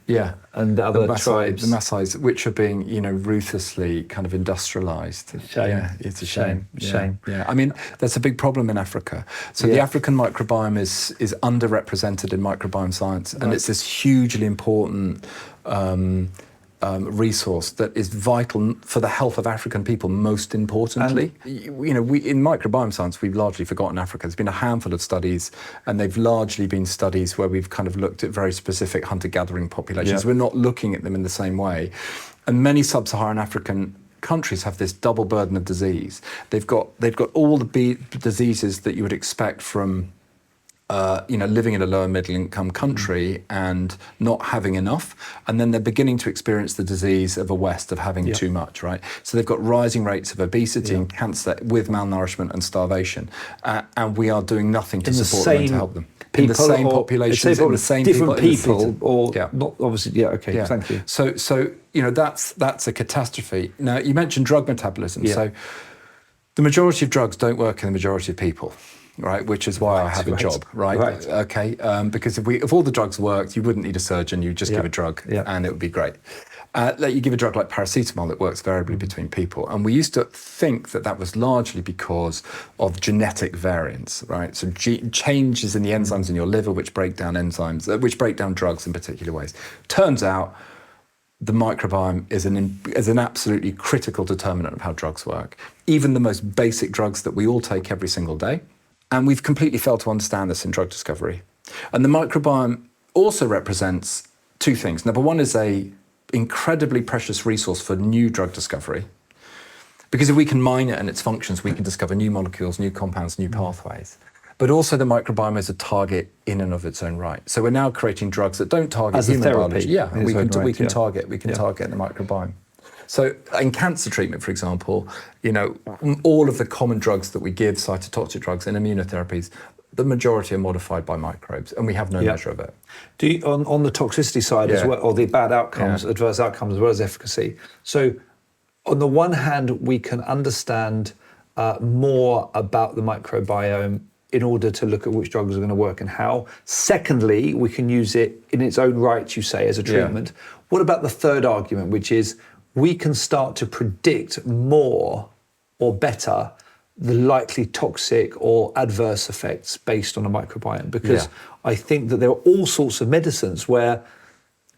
and the other tribes. The Maasais, which are being, ruthlessly kind of industrialised. Shame. Yeah, it's a shame. Shame. Yeah. I mean, that's a big problem in Africa. So the African microbiome is underrepresented in microbiome science, and it's this hugely important resource that is vital for the health of African people, most importantly. We in microbiome science, we've largely forgotten Africa. There's been a handful of studies, and they've largely been studies where we've kind of looked at very specific hunter-gathering populations. We're not looking at them in the same way. And many sub-Saharan African countries have this double burden of disease. They've got all the diseases that you would expect from living in a lower middle income country and not having enough. And then they're beginning to experience the disease of a West of having too much, right? So they've got rising rates of obesity and cancer with malnourishment and starvation. And we are doing nothing to support them and to help them. In the same populations, in the same different people, not obviously. Thank you. So that's a catastrophe. Now, you mentioned drug metabolism. So the majority of drugs don't work in the majority of people. Right, which is why I have a job, right? Okay, because if all the drugs worked, you wouldn't need a surgeon. You'd just give a drug, and it would be great. You give a drug like paracetamol that works variably between people, and we used to think that was largely because of genetic variants, right? So changes in the enzymes in your liver which break down which break down drugs in particular ways. Turns out the microbiome is an absolutely critical determinant of how drugs work. Even the most basic drugs that we all take every single day And we've completely failed to understand this in drug discovery. And the microbiome also represents two things. Number one is a incredibly precious resource for new drug discovery. Because if we can mine it and its functions, we can discover new molecules, new compounds, new pathways. But also the microbiome is a target in and of its own right. So we're now creating drugs that don't target as human a therapy, biology. Yeah, and we can target the microbiome. So in cancer treatment, for example, all of the common drugs that we give, cytotoxic drugs and immunotherapies, the majority are modified by microbes, and we have no measure of it. Do you, on the toxicity side as well, or the bad outcomes, adverse outcomes, as well as efficacy? So on the one hand, we can understand more about the microbiome in order to look at which drugs are going to work and how. Secondly, we can use it in its own right, you say, as a treatment. What about the third argument, which is we can start to predict more or better the likely toxic or adverse effects based on a microbiome? Because I think that there are all sorts of medicines where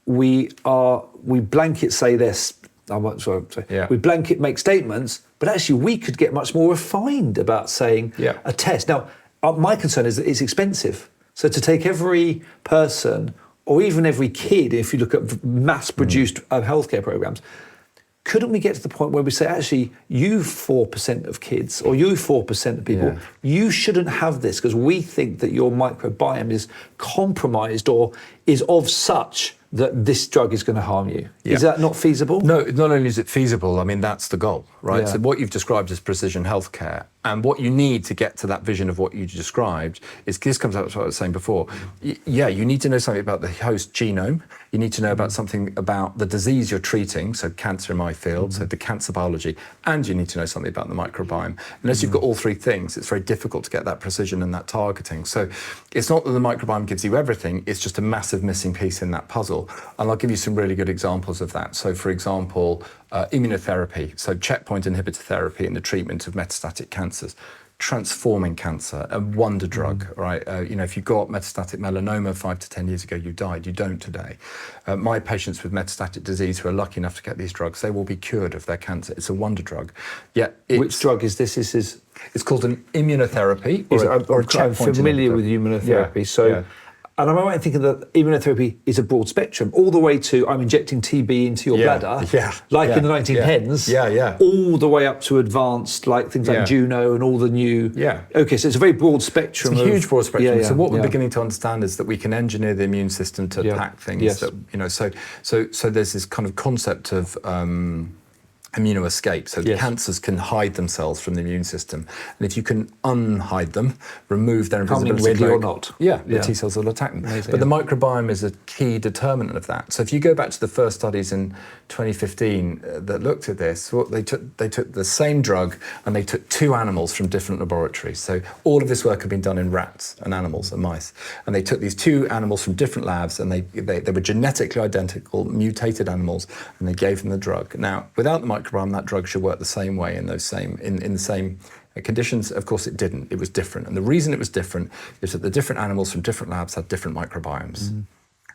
we blanket say this, we blanket make statements, but actually we could get much more refined about saying a test. Now, my concern is that it's expensive. So to take every person or even every kid, if you look at mass-produced healthcare programs, couldn't we get to the point where we say, actually, you 4% of kids or you 4% of people, you shouldn't have this because we think that your microbiome is compromised or is of such that this drug is going to harm you. Is that not feasible? No, not only is it feasible, I mean, that's the goal, right? So what you've described is precision healthcare. And what you need to get to that vision of what you described is, this comes out to what I was saying before. You need to know something about the host genome. You need to know about something about the disease you're treating, so cancer in my field, so the cancer biology, and you need to know something about the microbiome. Unless you've got all three things, it's very difficult to get that precision and that targeting. So it's not that the microbiome gives you everything, it's just a massive missing piece in that puzzle. And I'll give you some really good examples of that. So for example, immunotherapy, so checkpoint inhibitor therapy in the treatment of metastatic cancers, transforming cancer, a wonder drug, right? If you got metastatic melanoma 5 to 10 years ago, you died. You don't today. My patients with metastatic disease who are lucky enough to get these drugs, they will be cured of their cancer. It's a wonder drug. Which drug is this? It's called an immunotherapy. I'm familiar with immunotherapy. And I'm right in thinking that immunotherapy is a broad spectrum, all the way to I'm injecting TB into your bladder, in the 1910s, all the way up to advanced, like things like Juno and all the new. Okay, so it's a very broad spectrum. It's a huge broad spectrum. So what we're beginning to understand is that we can engineer the immune system to attack things. So there's this kind of concept of immunoescape. So cancers can hide themselves from the immune system. And if you can unhide them, remove their invisibility ready or not. The T cells will attack them. But the microbiome is a key determinant of that. So if you go back to the first studies in 2015 that looked at this, they took the same drug and they took two animals from different laboratories. So all of this work had been done in rats and animals and mice. And they took these two animals from different labs and they were genetically identical, mutated animals, and they gave them the drug. Now, without the microbiome, that drug should work the same way in the same conditions. Of course, it didn't. It was different. And the reason it was different is that the different animals from different labs had different microbiomes.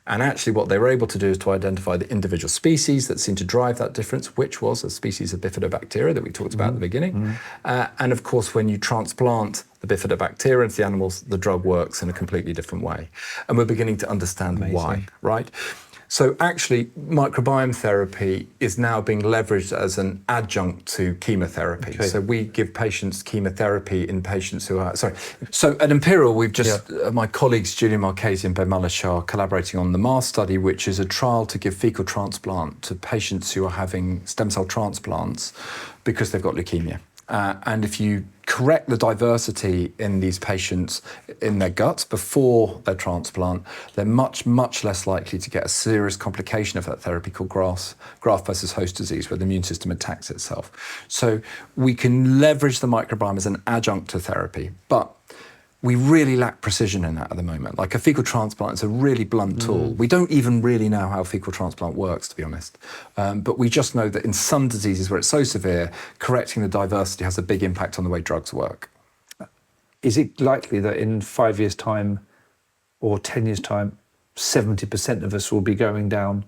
And actually what they were able to do is to identify the individual species that seemed to drive that difference, which was a species of bifidobacteria that we talked about at the beginning. And of course, when you transplant the bifidobacteria into the animals, the drug works in a completely different way. And we're beginning to understand why, right? So actually, microbiome therapy is now being leveraged as an adjunct to chemotherapy. So we give patients chemotherapy in patients who are, So at Imperial, we've just, my colleagues Julian Marchese and Ben Mullish are collaborating on the MARS study, which is a trial to give fecal transplant to patients who are having stem cell transplants because they've got leukemia. And if you correct the diversity in these patients in their guts before their transplant, they're much, much less likely to get a serious complication of that therapy called graft versus host disease, where the immune system attacks itself. So we can leverage the microbiome as an adjunct to therapy, but we really lack precision in that at the moment. Like a fecal transplant is a really blunt tool. We don't even really know how fecal transplant works, to be honest. But we just know that in some diseases where it's so severe, correcting the diversity has a big impact on the way drugs work. Is it likely that in 5 years' time or 10 years' time, 70% of us will be going down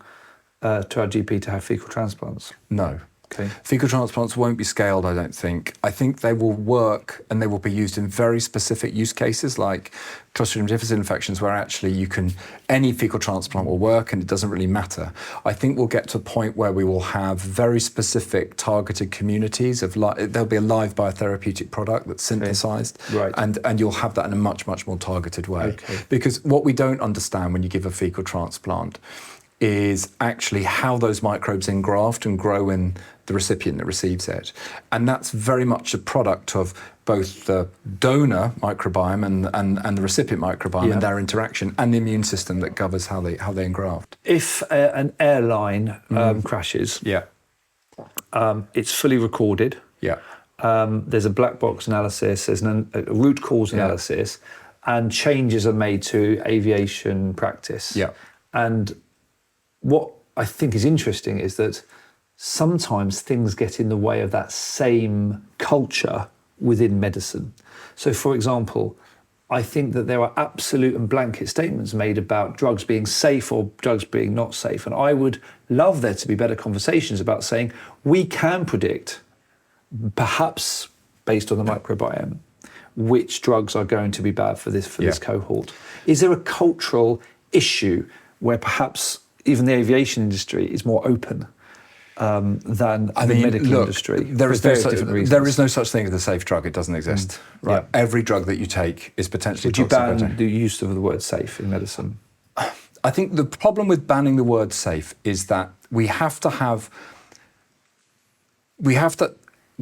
to our GP to have fecal transplants? No. Okay. Fecal transplants won't be scaled, I don't think. I think they will work and they will be used in very specific use cases like Clostridium difficile infections where actually any fecal transplant will work and it doesn't really matter. I think we'll get to a point where we will have very specific targeted communities there'll be a live biotherapeutic product that's synthesized. Right. And you'll have that in a much, much more targeted way. Okay. Because what we don't understand when you give a fecal transplant is actually how those microbes engraft and grow in the recipient that receives it. And that's very much a product of both the donor microbiome and the recipient microbiome and their interaction and the immune system that governs how they engraft. If an airline crashes, it's fully recorded. Yeah. There's a black box analysis, there's a root cause analysis, and changes are made to aviation practice. Yeah. And what I think is interesting is that sometimes things get in the way of that same culture within medicine. So, for example, I think that there are absolute and blanket statements made about drugs being safe or drugs being not safe. And I would love there to be better conversations about saying we can predict, perhaps based on the microbiome, which drugs are going to be bad for this cohort. Is there a cultural issue where perhaps even the aviation industry is more open than the medical industry? There is no such thing as a safe drug. It doesn't exist. Right. Yeah. Every drug that you take is potentially toxic. Would you ban the use of the word safe in medicine? I think the problem with banning the word safe is that we have to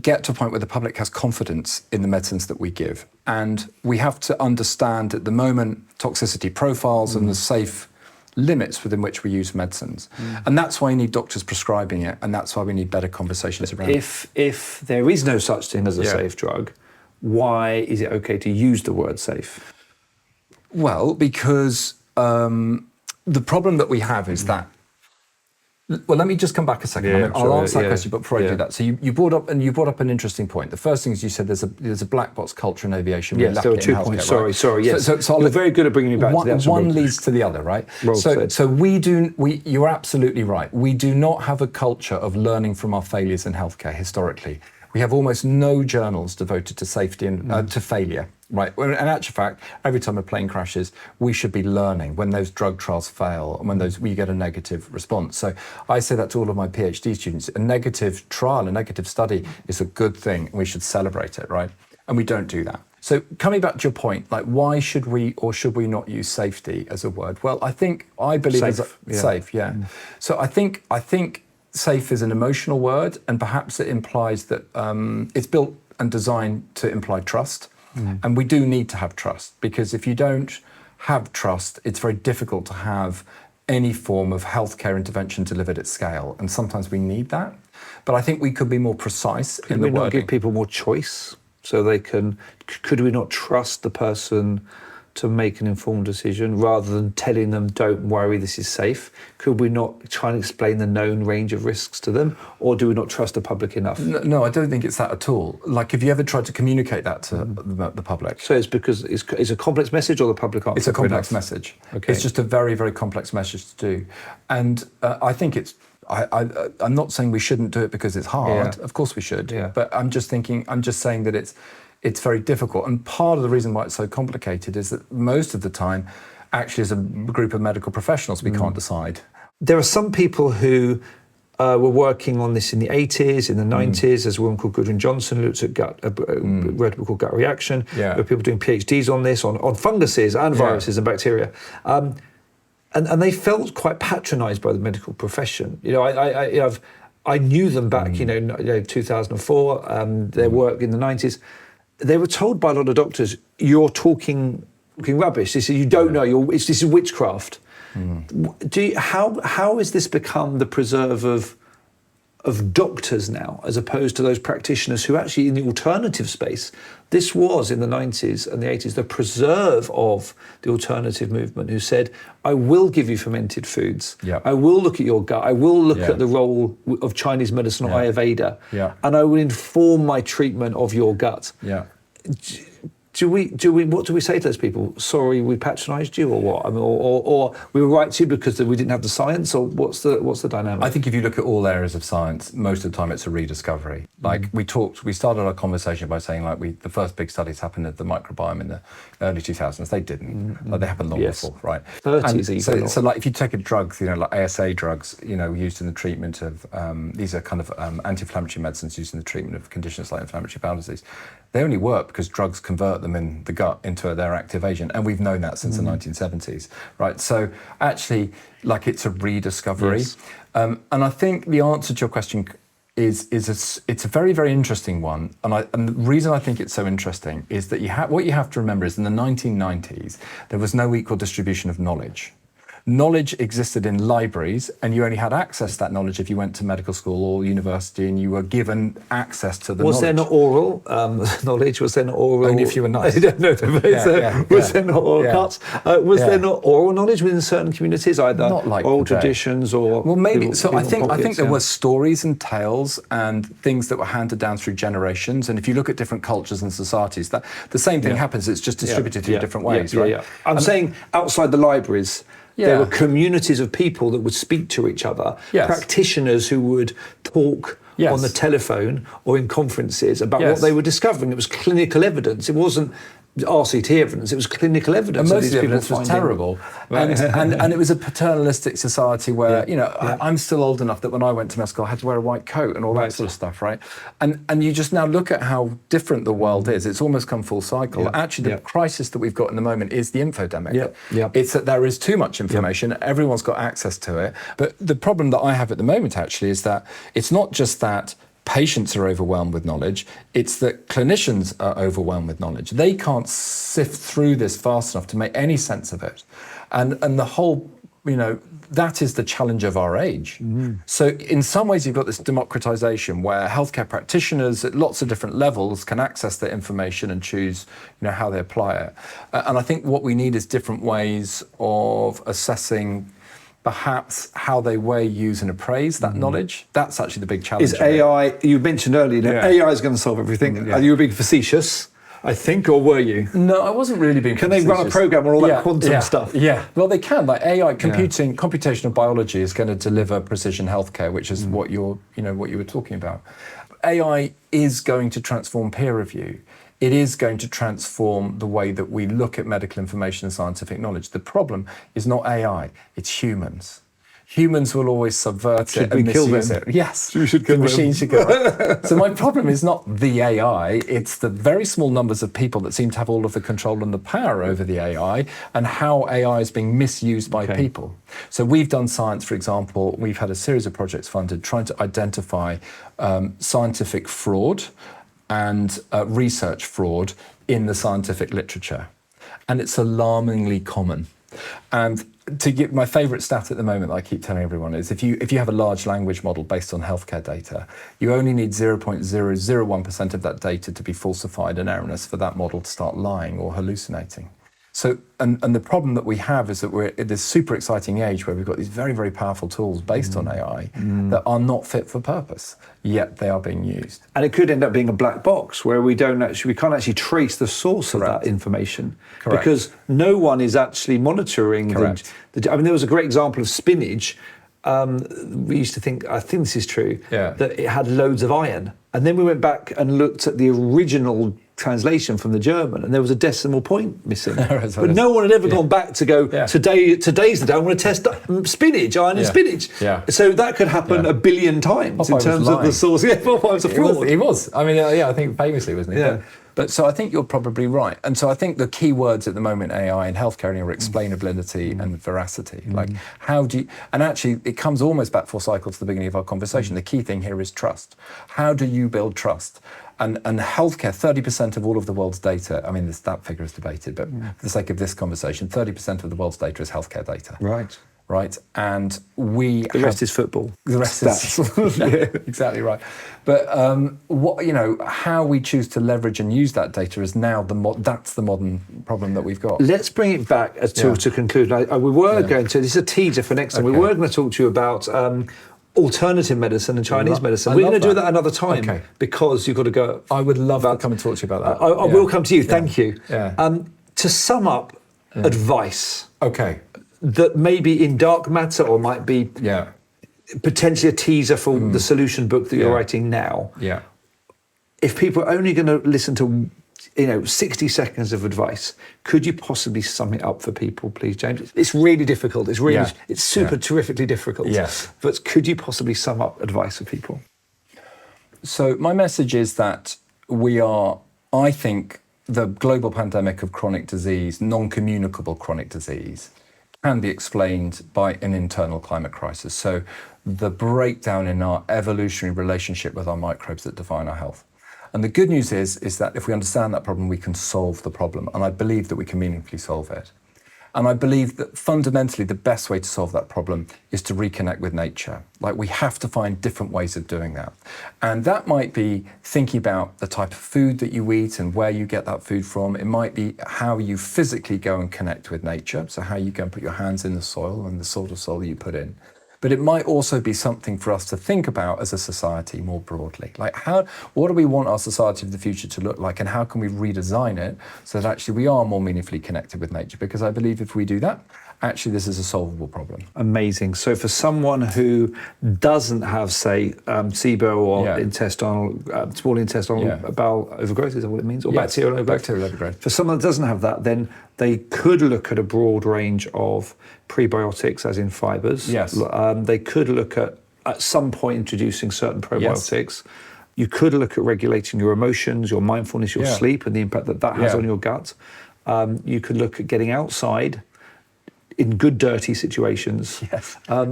get to a point where the public has confidence in the medicines that we give. And we have to understand at the moment toxicity profiles and the safe limits within which we use medicines. And that's why you need doctors prescribing it, and that's why we need better conversations around it. If there is no such thing as a safe drug, why is it okay to use the word safe? Well, because the problem that we have is that. Well, let me just come back a second. I'll answer that question, but before I do that, so you brought up an interesting point. The first thing is you said there's a black box culture in aviation. Yes, there were 2 points. Right? Sorry. Yes. So you're very good at bringing me back to the actual one leads to the other, right? You're absolutely right. We do not have a culture of learning from our failures in healthcare historically. We have almost no journals devoted to safety and to failure. Right. Well, in actual fact, every time a plane crashes, we should be learning when those drug trials fail and when we get a negative response. So I say that to all of my PhD students. A negative trial, a negative study is a good thing, and we should celebrate it, right? And we don't do that. So coming back to your point, like why should we or should we not use safety as a word? Well, I believe safe. So I think safe is an emotional word, and perhaps it implies that it's built and designed to imply trust. And we do need to have trust, because if you don't have trust, it's very difficult to have any form of healthcare intervention delivered at scale. And sometimes we need that. But I think we could be more precise in the wording. Could we not give people more choice so they can? Could we not trust the person to make an informed decision rather than telling them, don't worry, this is safe? Could we not try and explain the known range of risks to them? Or do we not trust the public enough? No, I don't think it's that at all. Like, have you ever tried to communicate that to the public? So it's because it's a complex message, or the public aren't? It's a complex message. Okay. It's just a very, very complex message to do. And I think I'm not saying we shouldn't do it because it's hard. Yeah. Of course we should. Yeah. But I'm just saying that it's very difficult. And part of the reason why it's so complicated is that most of the time, actually as a group of medical professionals, we can't decide. There are some people who were working on this in the 80s, in the 90s. There's a woman called Gudrun Johnson who looked at wrote a book called Gut Reaction. Yeah. There are people doing PhDs on this, on funguses and viruses and bacteria. And they felt quite patronised by the medical profession. You know, I knew them back, 2004, their work in the 90s. They were told by a lot of doctors, you're talking rubbish. They said, you don't know, this is witchcraft. How has this become the preserve of doctors now, as opposed to those practitioners who actually in the alternative space, this was in the 90s and the 80s, the preserve of the alternative movement, who said, I will give you fermented foods. Yeah. I will look at your gut. I will look at the role of Chinese medicine or Ayurveda. Yeah. And I will inform my treatment of your gut. Yeah. What do we say to those people? Sorry, we patronised you, or what? I mean, or we were right to you because we didn't have the science, or what's the dynamic? I think if you look at all areas of science, most of the time it's a rediscovery. Like we started our conversation by saying like the first big studies happened at the microbiome in the early 2000s. They didn't. Like they happened long before, right? 30s even. So like if you take a drug, like ASA drugs, used in the treatment of these are kind of anti-inflammatory medicines used in the treatment of conditions like inflammatory bowel disease. They only work because drugs convert them in the gut into their active agent, and we've known that since the 1970s, right? So actually, like it's a rediscovery, and I think the answer to your question it's a very, very interesting one, and the reason I think it's so interesting is that what you have to remember is in the 1990s there was no equal distribution of knowledge. Knowledge existed in libraries, and you only had access to that knowledge if you went to medical school or university and you were given access to the knowledge. Was there not oral knowledge? Was there not oral? Only if you were nice. Was there not oral cuts? Was there not oral knowledge within certain communities, either not like oral today. Traditions or? Well, maybe. So I think there were were stories and tales and things that were handed down through generations. And if you look at different cultures and societies, that the same thing happens. It's just distributed through different ways, right? Yeah. I'm saying outside the libraries. There were communities of people that would speak to each other, practitioners who would talk on the telephone or in conferences about what they were discovering. It was clinical evidence. It wasn't RCT evidence, it was clinical evidence. And most of the evidence was terrible. Right. And it was a paternalistic society where, I'm still old enough that when I went to medical school, I had to wear a white coat and all that sort of stuff, right? And you just now look at how different the world is. It's almost come full cycle. Yeah. Actually, the crisis that we've got in the moment is the infodemic. It's that there is too much information. Everyone's got access to it. But the problem that I have at the moment, actually, is that it's not just that patients are overwhelmed with knowledge, it's that clinicians are overwhelmed with knowledge. They can't sift through this fast enough to make any sense of it. And the whole, that is the challenge of our age. So in some ways you've got this democratization where healthcare practitioners at lots of different levels can access the information and choose, how they apply it. And I think what we need is different ways of assessing perhaps how they weigh, use and appraise that knowledge. That's actually the big challenge. Is AI, you mentioned earlier, that AI is going to solve everything. Are you being facetious, I think, or were you? No, I wasn't really being facetious. Can they run a program on all that quantum stuff? Yeah, well they can. Like AI, computational biology is going to deliver precision healthcare, which is what you were talking about. AI is going to transform peer review. It is going to transform the way that we look at medical information and scientific knowledge. The problem is not AI, it's humans. Humans will always subvert it and misuse it. Yes, the machine should kill them. So my problem is not the AI, it's the very small numbers of people that seem to have all of the control and the power over the AI and how AI is being misused by people. So we've done science, for example, we've had a series of projects funded trying to identify scientific fraud and research fraud in the scientific literature. And it's alarmingly common. And to give my favourite stat at the moment that I keep telling everyone is if you have a large language model based on healthcare data, you only need 0.001% of that data to be falsified and erroneous for that model to start lying or hallucinating. So, and the problem that we have is that we're at this super exciting age where we've got these very, very powerful tools based on AI that are not fit for purpose, yet they are being used. And it could end up being a black box where we can't actually trace the source of that information. Correct. Because no one is actually monitoring. I mean, there was a great example of spinach. We used to think, I think this is true, that it had loads of iron. And then we went back and looked at the original translation from the German, and there was a decimal point missing. But no one had ever gone back to go, today's the day I want to test spinach, iron and spinach. So that could happen a billion times in terms of the source. Popeye was a fraud. He was. I mean, I think famously, wasn't he? But so I think you're probably right. And so I think the key words at the moment, AI and healthcare, are explainability and veracity. Like how do you, and actually it comes almost back full cycle to the beginning of our conversation. The key thing here is trust. How do you build trust? And healthcare, 30% of all of the world's data, I mean, that figure is debated, but for the sake of this conversation, 30% of the world's data is healthcare data. Right, and the rest is football. The rest is exactly right. But how we choose to leverage and use that data is now that's the modern problem that we've got. Let's bring it back to conclude. We were going to. This is a teaser for next time. We were going to talk to you about alternative medicine and Chinese medicine. I We're love going to do that. that another time Okay. because you've got to go. I would love to come and talk to you about that. I will come to you. Thank you. Yeah. To sum up, advice Okay. that may be in dark matter or might be Yeah. potentially a teaser for the solution book that you're writing now. Yeah. If people are only going to listen to 60 seconds of advice, could you possibly sum it up for people, please, James? It's really difficult. It's really, it's super terrifically difficult. Yes. But could you possibly sum up advice for people? So my message is that I think the global pandemic of chronic disease, non-communicable chronic disease, can be explained by an internal climate crisis. So the breakdown in our evolutionary relationship with our microbes that define our health. And the good news is that if we understand that problem, we can solve the problem. And I believe that we can meaningfully solve it. And I believe that fundamentally the best way to solve that problem is to reconnect with nature. Like, we have to find different ways of doing that. And that might be thinking about the type of food that you eat and where you get that food from. It might be how you physically go and connect with nature. So how you go and put your hands in the soil and the sort of soil you put in. But it might also be something for us to think about as a society more broadly. Like, what do we want our society of the future to look like, and how can we redesign it so that actually we are more meaningfully connected with nature? Because I believe if we do that, actually this is a solvable problem. Amazing. So for someone who doesn't have, say, SIBO or small intestinal bowel overgrowth, is that what it means? Or bacterial overgrowth? Bacterial overgrowth. For someone that doesn't have that, then they could look at a broad range of prebiotics, as in fibres. Yes. They could look at some point, introducing certain probiotics. Yes. You could look at regulating your emotions, your mindfulness, your sleep, and the impact that has on your gut. You could look at getting outside in good, dirty situations,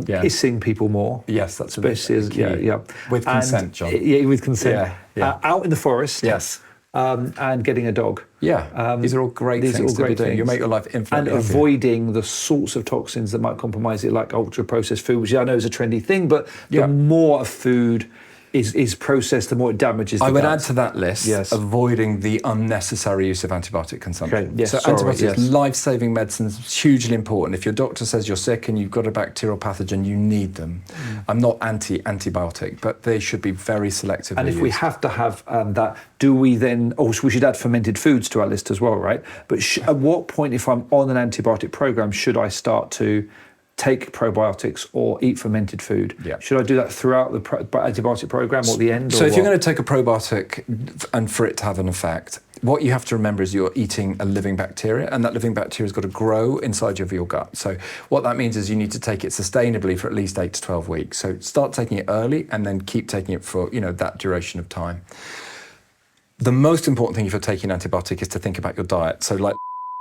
kissing people more. Yes, that's especially key. With consent, John. Yeah, with consent. Out in the forest. Yes. And getting a dog. Yeah, these are all great things to be doing. You make your life infinitely and avoiding the sorts of toxins that might compromise it, like ultra-processed food, which I know is a trendy thing, but the more a food is processed, the more it damages the gut. I would add to that list, avoiding the unnecessary use of antibiotic consumption. Okay. Yes, so antibiotics, life-saving medicines, hugely important. If your doctor says you're sick and you've got a bacterial pathogen, you need them. I'm not anti-antibiotic, but they should be very selectively And if used. we have to have that, do we then, we should add fermented foods to our list as well, right? But at what point, if I'm on an antibiotic program, should I start to take probiotics or eat fermented food? Should I do that throughout the antibiotic program or the end? So if you're going to take a probiotic and for it to have an effect, what you have to remember is you're eating a living bacteria, and that living bacteria has got to grow inside of your gut. So what that means is you need to take it sustainably for at least 8 to 12 weeks. So start taking it early and then keep taking it for that duration of time. The most important thing if you're taking an antibiotic is to think about your diet. So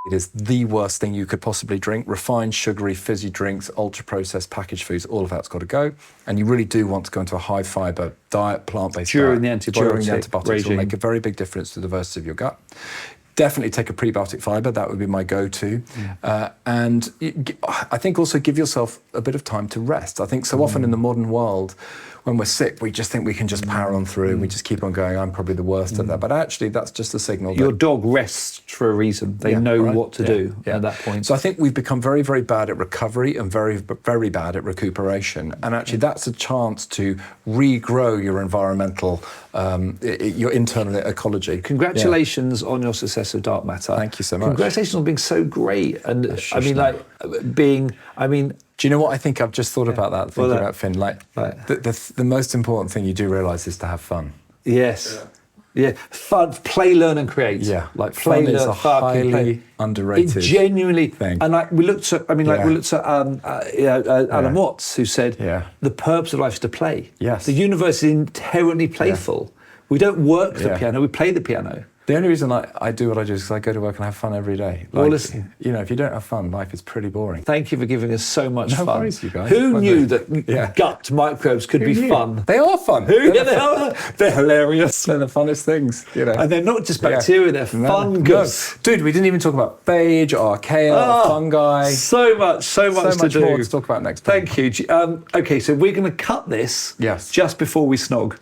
it is the worst thing you could possibly drink. Refined, sugary, fizzy drinks, ultra-processed packaged foods, all of that's got to go. And you really do want to go into a high-fibre diet, plant-based diet. During the antibiotics regime. It will make a very big difference to the diversity of your gut. Definitely take a prebiotic fibre. That would be my go-to. And I think also give yourself a bit of time to rest. I think so often in the modern world, when we're sick, we just think we can just power on through. We just keep on going. I'm probably the worst at that. But actually, that's just a signal. Your dog rests for a reason. They know what to do at that point. So I think we've become very, very bad at recovery and very, very bad at recuperation. And actually, that's a chance to regrow your environmental, your internal ecology. Congratulations on your success of Dark Matter. Thank you so much. Congratulations on being so great. And do you know what I think? I've just thought about that, thinking about Finn. The most important thing you do realise is to have fun. Yes. Yeah. Fun, play, learn and create. Yeah. Fun is a highly underrated genuinely thing. And we looked at Alan Watts, who said the purpose of life is to play. Yes. The universe is inherently playful. We don't work the piano, we play the piano. The only reason I do what I do is because I go to work and have fun every day. Listen, if you don't have fun, life is pretty boring. Thank you for giving us so much fun. No worries, you guys. Who knew that gut microbes could be fun? They are fun. They're hilarious. They're the funnest things, And they're not just bacteria, they're fungus. No. Dude, we didn't even talk about phage, archaea, fungi. So much to do. More to talk about next time. Thank you. Okay, so we're going to cut this just before we snog.